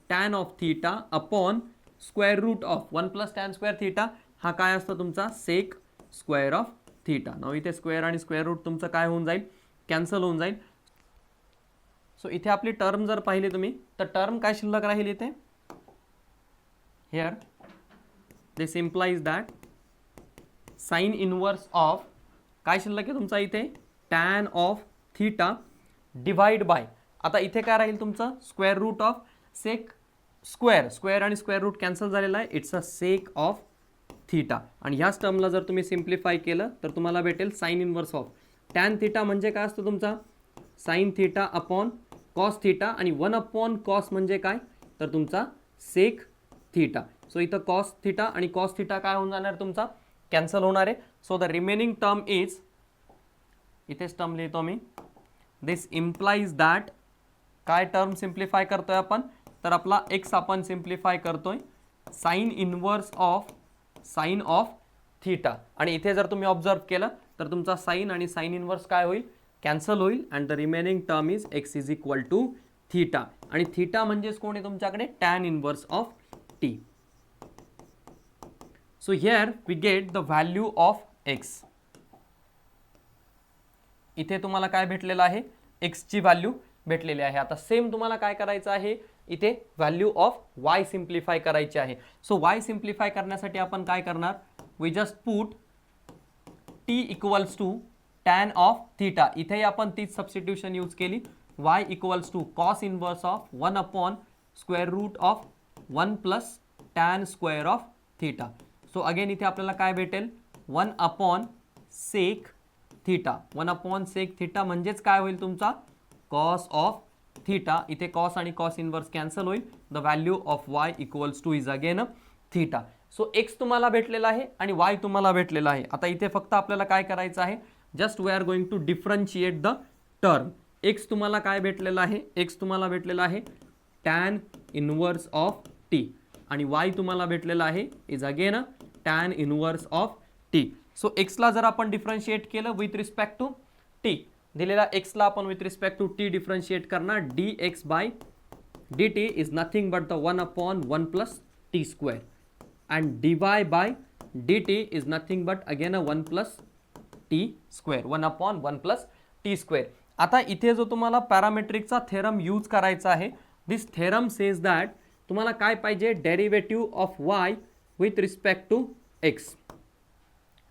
A: tan of theta upon square root of 1 plus tan square theta हा काय असतो तुमचा sec square of theta. Now इथे स्क्वेअर आणि स्क्वेअर रूट तुमचं काय होऊन जाईल कॅन्सल होऊन जाईल. सो इथे आपली टर्म जर पाहिली तुम्ही तर टर्म काय शिल्लक राहील इथे here this implies that sine inverse of काय शिल्लक आहे तुमचा इथे tan of theta divide by आता इथे काय राहील तुमचं square root of sec square आणि स्क्वेअर रूट कॅन्सल झालेला आहे it's a sec of theta आणि ह्याच टर्मला जर तुम्ही सिम्प्लिफाय केलं तर तुम्हाला भेटेल sine inverse of tan theta म्हणजे काय असतं तुमचा sine theta upon cos theta आणि 1 अपॉन कॉस म्हणजे काय तर तुमचा सेक थीटा. सो इथं कॉस थीटा आणि कॉस थीटा काय होऊन जाणार तुमचा कॅन्सल होणार आहे. So the remaining term is इथेच टर्म लिहितो मी दिस इम्प्लाइज दॅट काय टर्म सिम्प्लिफाय करतोय आपण तर आपला एक्स आपण सिम्प्लिफाय करतोय sine inverse of sine of theta आणि इथे जर तुम्ही ऑब्झर्व केलं तर तुमचा साइन आणि साइन इनवर्स काय होईल कॅन्सल होईल and the remaining term is x is equal to theta आणि थीटा म्हणजेच कोण आहे तुमच्याकडे tan inverse of t. So here we get the value of x. इथे तुम्हाला काय भेटलेलं आहे एक्सची व्हॅल्यू भेटलेली आहे. आता सेम तुम्हाला काय करायचं आहे इथे व्हॅल्यू ऑफ वाय सिम्प्लिफाय करायची आहे. सो वाय सिम्प्लिफाय करण्यासाठी आपण काय करणार we just put t equals to tan of theta इथे आपण तीच सबस्टिट्यूशन यूज केली y equals to cos inverse of 1 upon square root of 1 plus tan square of theta. So again इथे आपल्याला काय भेटेल 1 upon sec theta 1 upon sec theta म्हणजेच काय होईल तुमचा कॉस ऑफ थीटा इथे कॉस आणि कॉस इनवर्स कॅन्सल होईल the value of y equals two is again theta. So x तुम्हाला भेटलेला आहे आणि y तुम्हाला भेटलेला आहे. आता इथे फक्त आपल्याला काय करायचं आहे just we are going to differentiate the term. X तुम्हाला काय भेटलेला आहे एक्स तुम्हाला भेटलेला आहे टॅन इनवर्स ऑफ टी आणि y तुम्हाला भेटलेला आहे is again tan inverse of t. So एक्सला जर आपण डिफरन्शिएट केलं विथ रिस्पेक्ट टू टी दिलेला एक्सला आपण with respect to t differentiate करणार d x by d t is nothing but the 1 upon 1 plus t square and d y by d t is nothing but again 1 plus t square 1 upon 1 plus t square. आता इथे जो तुम्हाला पॅरामेट्रिकचा थेरम यूज करायचा आहे दिस थेरम सेज दॅट तुम्हाला काय पाहिजे derivative of y with respect to x.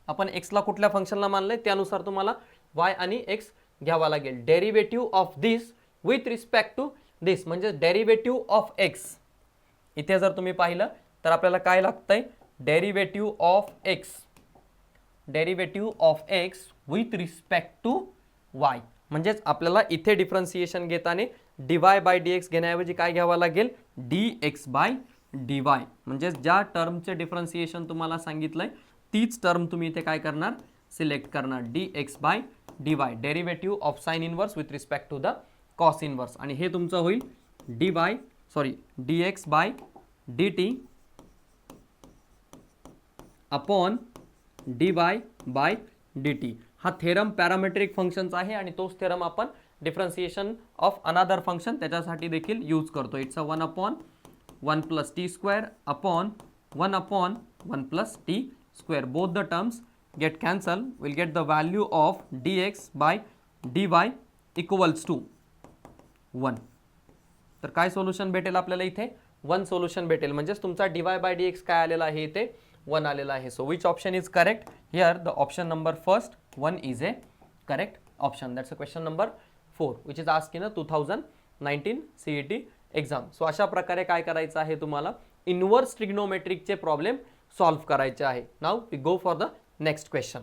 A: आपण एक्सला कुठल्या फंक्शनला मानलंय त्यानुसार तुम्हाला वाय आणि एक्स घ्यावा लागेल. Derivative of this with respect to this म्हणजे डेरिव्हेटिव्ह ऑफ एक्स इथे जर तुम्ही पाहिलं तर आपल्याला काय लागतंय derivative of x with respect to y म्हणजेच आपल्याला इथे डिफरन्सिएशन घेताना d y by d x घेण्याऐवजी काय घ्यावं लागेल d x by d y म्हणजेच ज्या टर्मचे डिफरन्सिएशन तुम्हाला सांगितलंय तीच टर्म तुम्ही इथे काय करणार सिलेक्ट करणार d x by d y derivative of sine inverse with respect to the cos inverse आणि हे तुमचं होईल d x by d t upon d y by d t. हा थेरम पॅरामेट्रिक फंक्शनचा आहे आणि तोच थेरम आपण डिफरन्सिएशन ऑफ अनादर फंक्शन त्याच्यासाठी देखील यूज करतो. It's a 1 upon 1 plus t square upon 1 upon 1 plus t square. Both the terms get cancel will get the value of d x by d y equals to 1. तर काय सोल्युशन भेटेल आपल्याला इथे 1 सोल्युशन भेटेल म्हणजेच तुमचा D y by d x काय आलेला आहे इथे 1 आलेला आहे. So which option is correct here the option number first 1 is a correct option. That's a question number 4 which is asked in a 2019 CET exam. So अशा प्रकारे काय करायचं आहे तुम्हाला इनवर्स ट्रिग्नोमेट्रिकचे प्रॉब्लेम सॉल्व्ह करायचे आहे. Now we go for the next question.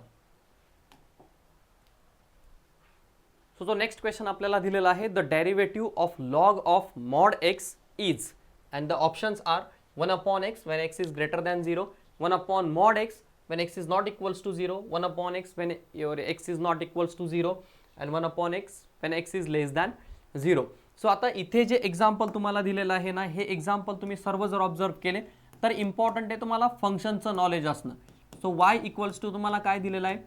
A: So जो नेक्स्ट क्वेश्चन आपल्याला दिलेला आहे, the derivative of log of mod x is, and the options are 1 upon x when x is greater than 0, 1 upon mod x when x is not equals to 0, 1 upon x when your x is not equals to 0, and 1 upon x when x is less than 0. सो आता इथे जे एक्झाम्पल तुम्हाला दिलेलं आहे ना, हे एक्झाम्पल तुम्ही सर्व जर ऑब्झर्व केले तर इम्पॉर्टंट आहे तुम्हाला फंक्शनचं नॉलेज असणं. सो y इक्वल्स टू तुम्हाला काय दिलेलं आहे,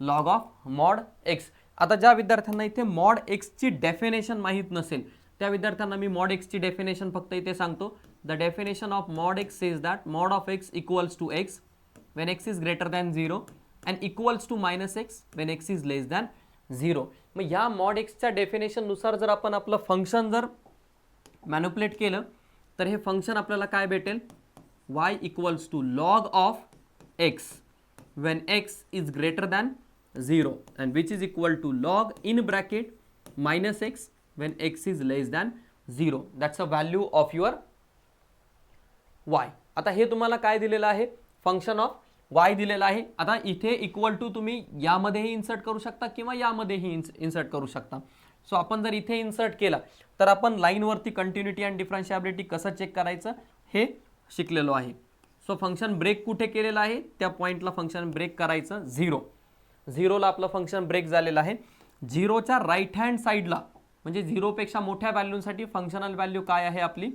A: लॉग ऑफ मॉड एक्स. आता ज्या विद्यार्थ्यांना इथे मॉड एक्सची डेफिनेशन माहीत नसेल त्या विद्यार्थ्यांना मी मॉड एक्सची डेफिनेशन फक्त इथे सांगतो. The definition of mod x is that mod of x equals to x when x is greater than 0 and equals to minus x when x is less than 0. मग या मॉड एक्सच्या डेफिनेशननुसार जर आपण आपलं फंक्शन जर मॅनिप्युलेट केलं तर हे फंक्शन आपल्याला काय भेटेल, y equals to log of x when x is greater than 0 and which is equal to log in bracket minus x when x is less than 0. That's a value of your y. आता हे तुम्हाला काय दिलेलं आहे, फंक्शन ऑफ y दिलेलं आहे. आता इथे इक्वल टू तुम्ही यामध्येही इन्सर्ट करू शकता किंवा यामध्येही इन्सर्ट करू शकता. सो आपण जर इथे इन्सर्ट केला तर आपण लाईनवरती कंटिन्युटी अँड डिफरन्शिएबिलिटी कसं चेक करायचं हे शिकलेलो आहे. सो फंक्शन ब्रेक कुठे केलेलं आहे, त्या पॉईंटला फंक्शन ब्रेक करायचं 0ला आपलं फंक्शन ब्रेक झालेलं आहे. 0च्या राईट हँड साईडला म्हणजे 0पेक्षा मोठ्या व्हॅल्यूसाठी फंक्शनल व्हॅल्यू काय आहे आपली,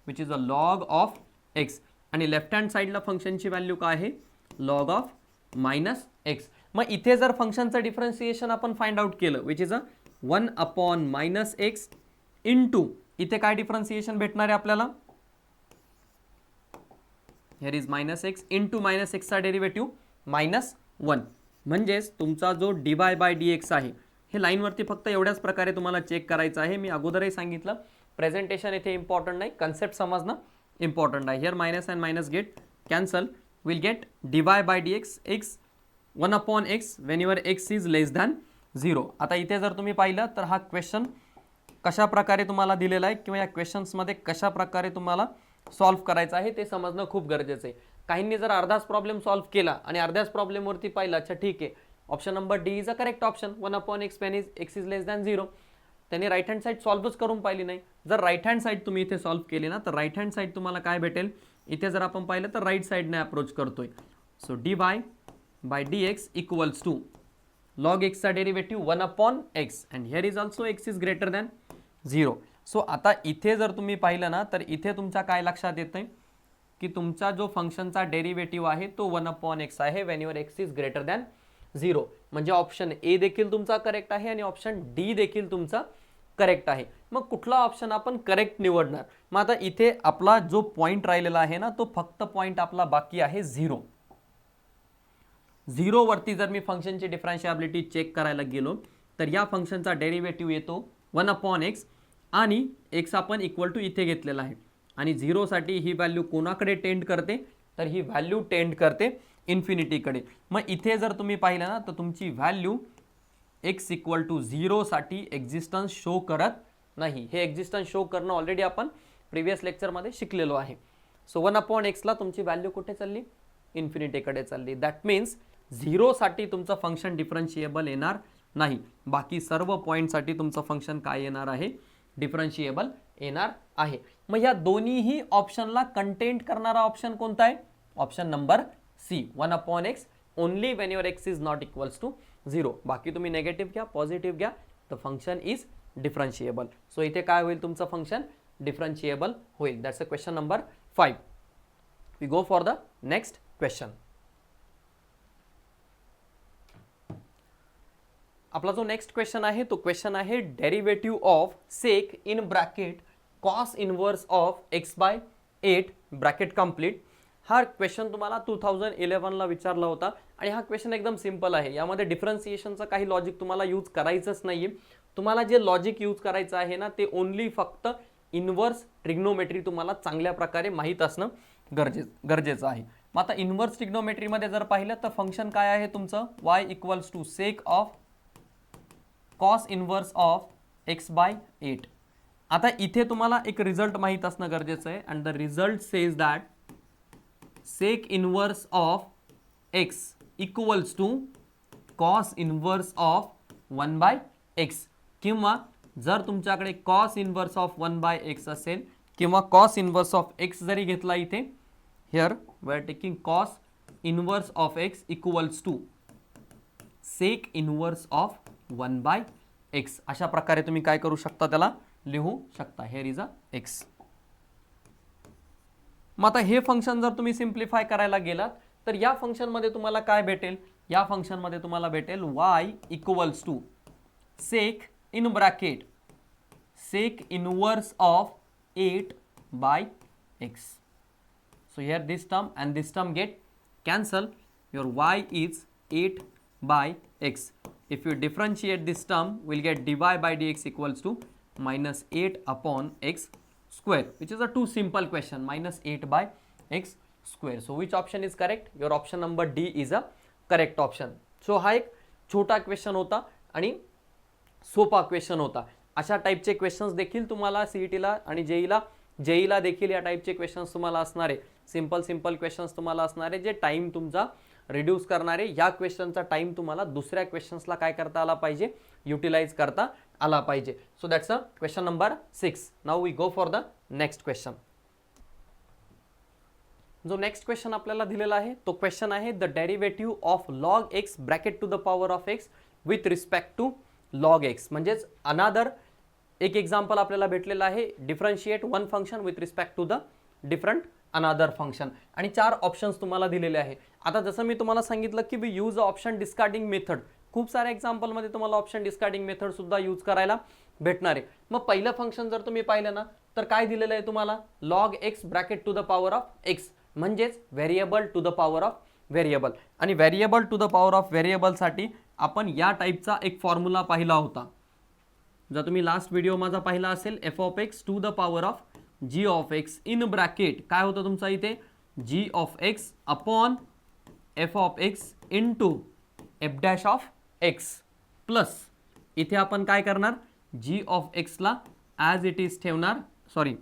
A: which is a log of x, आणि लेफ्ट हँड साईडला फंक्शनची व्हॅल्यू काय आहे, लॉग ऑफ मायनस एक्स. मग इथे जर फंक्शनचं डिफरन्सिएशन आपण फाइंड आउट केलं which is a 1 upon minus x into, इथे काय डिफरन्सिएशन भेटणार आहे आपल्याला, here is minus x into minus x चा डेरिव्हेटिव्ह -1. म्हणजेच तुमचा जो dy बाय dx आहे हे लाईनवरती फक्त एवढ्याच प्रकारे तुम्हाला चेक करायचं आहे. मी अगोदरही सांगितलं प्रेझेंटेशन इथे इम्पॉर्टंट नाही, कन्सेप्ट समजणं इम्पॉर्टंट आहे. Here minus and minus get cancel, will get dy by dx x 1 upon x when your x is less than 0. आता इथे जर तुम्ही पाहिलं तर हा क्वेश्चन कशा प्रकारे तुम्हाला दिलेला आहे किंवा या क्वेश्चन्समध्ये कशा प्रकारे तुम्हाला सॉल्व्ह करायचं आहे ते समजणं खूप गरजेचं आहे. काहींनी जर अर्धाच प्रॉब्लेम सॉल्व्ह केला आणि अर्ध्याच प्रॉब्लेमवरती पाहिलं, अच्छा ठीक आहे option number D is a correct option, 1 upon x Wien is x is less than 0, त्यांनी राईट हँड साईड सॉल्व्हच करून पाहिली नाही. जर राईट हँड साईड तुम्ही इथे सॉल्व्ह केली ना तर राईट हँड साईड तुम्हाला काय भेटेल, इथे जर आपण पाहिलं तर राईट साईडने अप्रोच करतोय. So d y by d x equals to log एक्सचा derivative 1 upon x and here is also x is greater than 0. सो आता इथे जर तुम्ही पाहिलं ना तर इथे तुमच्या काय लक्षात येतंय की तुमचा जो फंक्शनचा डेरिव्हेटिव्ह आहे तो 1 अपॉन एक्स आहे Wien your x is greater than 0. म्हणजे ऑप्शन ए देखील तुमचा करेक्ट आहे आणि ऑप्शन डी देखील तुमचा करेक्ट आहे. मग कुठला ऑप्शन आपण करेक्ट निवडणार. मग आता इथे आपला जो पॉईंट राहिलेला आहे ना तो फक्त पॉईंट आपला बाकी आहे 0. 0 वरती जर मी फंक्शनची डिफरन्शिएबिलिटी चेक करायला गेलो तर या फंक्शनचा डेरिव्हेटिव्ह येतो 1 अपॉन एक्स आणि एक्स आपण इक्वल टू इथे घेतलेला आहे आणि 0 साठी ही व्हॅल्यू कोणाकडे टेंड करते, तर ही व्हॅल्यू टेंड करते इन्फिनिटीकडे. मग इथे जर तुम्ही पाहिलं ना तर तुमची व्हॅल्यू एक्स इक्वल टू 0 साठी एक्झिस्टन्स शो करत नाही. हे एक्झिस्टन्स शो करणं ऑलरेडी आपण प्रिव्हियस लेक्चरमध्ये शिकलेलो आहे. सो 1 अपॉन एक्सला तुमची व्हॅल्यू कुठे चालली, इन्फिनिटीकडे चालली. दॅट मीन्स 0 साठी तुमचं फंक्शन डिफरन्शिएबल येणार नाही. बाकी सर्व पॉईंटसाठी तुमचं फंक्शन काय येणार आहे, डिफरन्शिएबल येणार आहे. मग या दोन्हीही ऑप्शनला कंटेंट करणारा ऑप्शन कोणता आहे, option number c, 1 upon x only when your x is not equals to 0. बाकी तुम्ही नेगेटिव्ह घ्या पॉझिटिव्ह घ्या, the function is differentiable. So इथे काय होईल, तुमचं फंक्शन डिफरन्शिएबल होईल. That's a question number 5. We go for the next question. आपला जो नेक्स्ट क्वेश्चन आहे तो क्वेश्चन आहे derivative of sec in bracket cos inverse of x by 8 bracket complete. हा क्वेश्चन तुम्हाला 2011ला विचारला होता आणि हा क्वेश्चन एकदम सिंपल आहे. यामध्ये डिफरन्सिएशनचं काही लॉजिक तुम्हाला यूज करायचंच नाहीये. तुम्हाला जे लॉजिक यूज करायचं आहे ना ते ओनली फक्त इनवर्स ट्रिग्नोमेट्री तुम्हाला चांगल्या प्रकारे माहीत असणं गरजेचं आहे. मग आता इनवर्स ट्रिग्नोमेट्रीमध्ये जर पाहिलं तर फंक्शन काय आहे तुमचं, y equals to sec of cos inverse of x by 8. आता इथे तुम्हाला एक रिझल्ट माहीत असणं गरजेचं आहे and the result says that sec inverse of x equals to cos inverse of 1 by x. किंवा जर तुमच्याकडे cos इनवर्स ऑफ 1/x असेल किंवा cos इनवर्स ऑफ x जरी घेतला इथे, here we are taking cos inverse of x equals to sec inverse of 1/x. अशा प्रकारे तुम्ही काय करू शकता, त्याला लिहू शकता. Here is a x. मग आता हे फंक्शन जर तुम्ही सिम्प्लिफाय करायला गेलात तर या फंक्शन मध्ये तुम्हाला काय भेटेल, या फंक्शन मध्ये तुम्हाला भेटेल y equals to sec in bracket sec inverse of 8/x. So here this term and this term get cancel. Your y is 8/x. If you differentiate this term, we'll get dy by dx equals to minus 8 upon x square, which is a too simple question, minus 8/x square. So which option is correct? Your option number D is a correct option. So हा एक छोटा क्वेश्चन होता आणि सोपा क्वेश्चन होता. अशा टाईपचे क्वेश्चन्स देखील तुम्हाला सीईटीला आणि जेईला देखील या टाईपचे क्वेश्चन्स तुम्हाला असणारे, सिंपल क्वेश्चन्स तुम्हाला असणारे, जे टाइम तुमचा रिड्यूस करणारे. या क्वेश्चनचा टाइम तुम्हाला दुसऱ्या क्वेश्चन्सला काय करता आला पाहिजे, युटिलाइज करता आला पाहिजे. So that's a question number 6. Now we go for the next question. जो नेक्स्ट क्वेश्चन आपल्याला दिलेला आहे तो क्वेश्चन आहे the derivative of log x bracket to the power of x with respect to log x. म्हणजेच अनादर एक एक्झाम्पल आपल्याला भेटलेलं आहे, differentiate one function with respect to the different another function. आणि 4 ऑप्शन्स तुम्हाला दिलेले आहे. आता जसं मी तुम्हाला सांगितलं की we use option discarding method, खूप साऱ्या एक्झाम्पलमध्ये तुम्हाला ऑप्शन डिस्कार्डिंग मेथड सुद्धा यूज करायला भेटणार आहे. मग पहिलं फंक्शन जर तुम्ही पाहिलं ना तर काय दिलेलं आहे तुम्हाला, log x bracket to the power of x, म्हणजेच variable to the power of variable. आणि variable to the power of व्हेरिएबलसाठी आपण या टाईपचा एक फॉर्म्युला पाहिला होता. जर तुम्ही लास्ट व्हिडिओ माझा पाहिला असेल, f of x to the power of g of x in bracket काय होतं तुमचा इथे, g of x upon f of x into f dash of x plus इथे आपण काय करणार, जी ऑफ एक्सला ॲज इट इज ठेवणार, सॉरी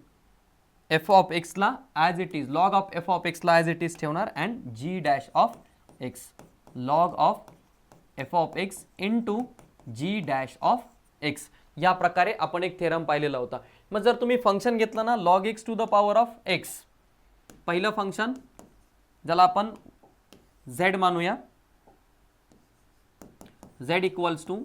A: एफ ऑफ एक्सला as it is, log of f of एक्सला ॲज इट इज ठेवणार and g dash of x, log of f of x into g dash of x. या प्रकारे आपण एक थेरम पाहिलेला होता. मग जर तुम्ही फंक्शन घेतलं ना log x to the power of x, पहिलं फंक्शन ज्याला आपण z मानूया, z equals to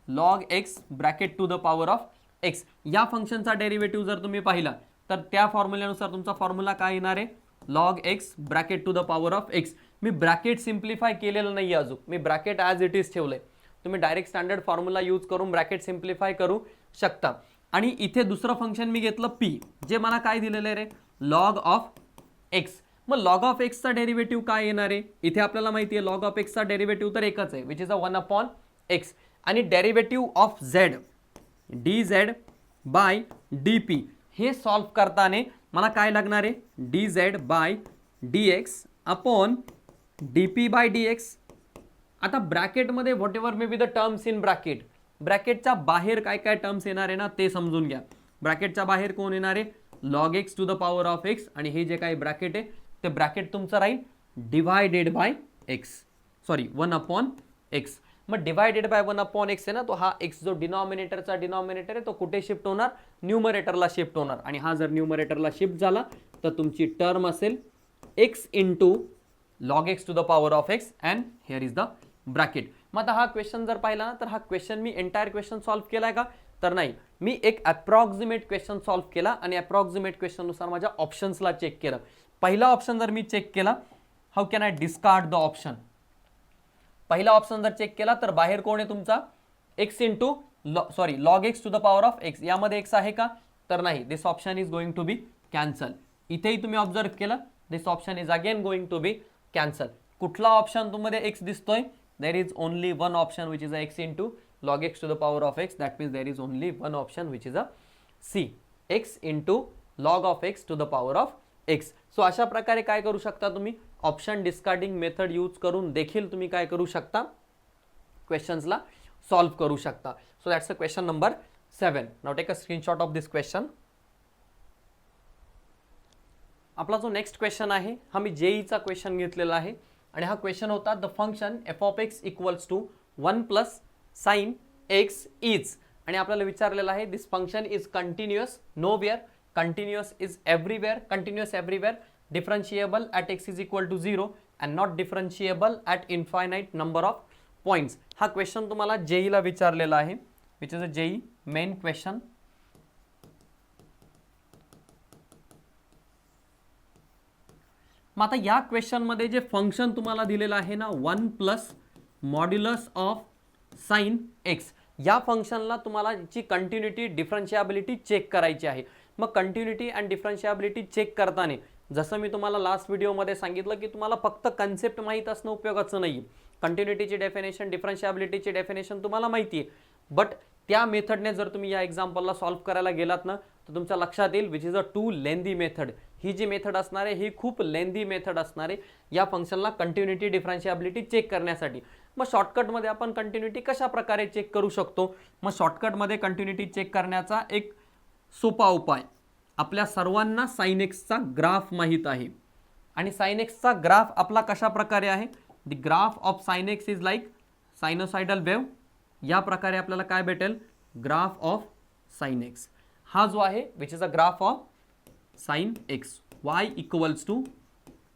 A: log x bracket to the power of x. या फंक्शनचा डेरिव्हेटिव्ह जर तुम्ही पाहिला तर त्या फॉर्म्युल्यानुसार तुमचा फॉर्म्युला काय येणार आहे, log x bracket to the power of x. मी ब्रॅकेट सिम्प्लिफाय केलेलं नाही अजून, मी ब्रॅकेट ॲज इट इज ठेवलंय. तुम्ही डायरेक्ट स्टँडर्ड फॉर्म्युला यूज करून ब्रॅकेट सिम्प्लिफाय करू शकता. आणि इथे दुसरं फंक्शन मी घेतलं p, जे मला काय दिलेलं आहे रे, लॉग ऑफ एक्स. मग लॉग ऑफ एक्सचा डेरिव्हेटिव्ह काय येणार आहे, इथे आपल्याला माहिती आहे लॉग ऑफ एक्सचा डेरिव्हेटिव्ह तर एकच आहे, विच इज अ 1/x. आणि derivative of z dz by dp, हे सॉल्व्ह करताना मला काय लागणार आहे, dz by dx upon dp by dx. आता ब्रॅकेटमध्ये whatever may be the terms in bracket, ब्रॅकेटच्या बाहेर काय काय टर्म्स येणार आहे ना ते समजून घ्या. ब्रॅकेटच्या बाहेर कोण येणार आहे, log x to the power of x, आणि हे जे काही ब्रॅकेट आहे ते ब्रॅकेट तुमचं राहील divided by x, sorry 1/x. मग डिवायडेड बाय 1/x आहे ना, तो हा एक्स जो डिनॉमिनेटरचा डिनॉमिनेटर आहे तो कुठे शिफ्ट होणार, न्यूमरेटरला शिफ्ट होणार. आणि हा जर न्यूमरेटरला शिफ्ट झाला तर तुमची टर्म असेल x into log x to the power of x and here is the bracket. मग आता हा क्वेश्चन जर पाहिला ना तर हा क्वेश्चन मी एंटायर क्वेश्चन सॉल्व्ह केलाय का, तर नाही, मी एक अप्रॉक्सिमेट क्वेश्चन सॉल्व्ह केला आणि अप्रॉक्सिमेट क्वेश्चननुसार माझ्या ऑप्शन्सला चेक केलं. पहिला ऑप्शन जर मी चेक केला, how can I discard the option. पहिला ऑप्शन जर चेक केला तर बाहेर कोण आहे तुमचा, x into sorry log x to the power of x, यामध्ये एक्स आहे का, तर नाही, this option is going to be cancel. इथेही तुम्ही ऑब्झर्व केलं, this option is again going to be cancel. कुठला ऑप्शन तुम्हाला एक्स दिसतोय, there is only one option which is a x into log x to the power of x. That means there is only one option which is a c, x into log of x to the power of x. So अशा प्रकारे काय करू शकता तुम्ही, ऑप्शन डिस्कार्डिंग मेथड यूज करून देखील तुम्ही काय करू शकता, क्वेश्चन्सला सॉल्व्ह करू शकता. So that's a question number 7. Now take a screenshot of this question. आपला जो नेक्स्ट क्वेश्चन आहे हा मी जेईचा क्वेश्चन घेतलेला आहे आणि हा क्वेश्चन होता the function f of x equals to 1 plus sine x is आणि आपल्याला विचारलेलं आहे this function is continuous nowhere, continuous is everywhere, continuous everywhere, differentiable at x is equal to 0 and not differentiable at infinite number of points. हा क्वेश्चन तुम्हाला जेईला विचारलेला आहे, which is a JEE main question. मग आता या क्वेश्चन मध्ये जे फंक्शन तुम्हाला दिलेलं आहे ना 1 plus modulus of sine x, या फंक्शनला तुम्हाला याची कंटिन्युटी डिफरन्शिएबिलिटी चेक करायची आहे. मग कंटिन्युटी अँड डिफरन्शिएबिलिटी चेक करताना जसं मी तुम्हाला लास्ट व्हिडिओमध्ये सांगितलं की तुम्हाला फक्त कन्सेप्ट माहीत असणं उपयोगाचं नाही. कंटिन्युटीची डेफिनेशन, डिफरन्शिएबिलिटीची डेफिनेशन तुम्हाला माहिती आहे, बट त्या मेथडने जर तुम्ही या एक्झाम्पलला सॉल्व्ह करायला गेलात ना तर तुमच्या लक्षात येईल which is a too lengthy method. ही जी मेथड असणार आहे ही खूप लेंदी मेथड असणार आहे या फंक्शनला कंटिन्युटी डिफरन्शिएबिलिटी चेक करण्यासाठी. मग शॉर्टकटमध्ये आपण कंटिन्युटी कशा प्रकारे चेक करू शकतो? मग शॉर्टकटमध्ये कंटिन्युटी चेक करण्याचा एक सोपा उपाय, आपल्या सर्वांना साइन एक्सचा ग्राफ माहीत आहे आणि साइन एक्सचा ग्राफ आपला कशा प्रकारे आहे? The graph of sine x is like sinusoidal wave. या प्रकारे आपल्याला काय भेटेल? Graph of sine x. हा जो आहे which is a graph of sine x, y equals to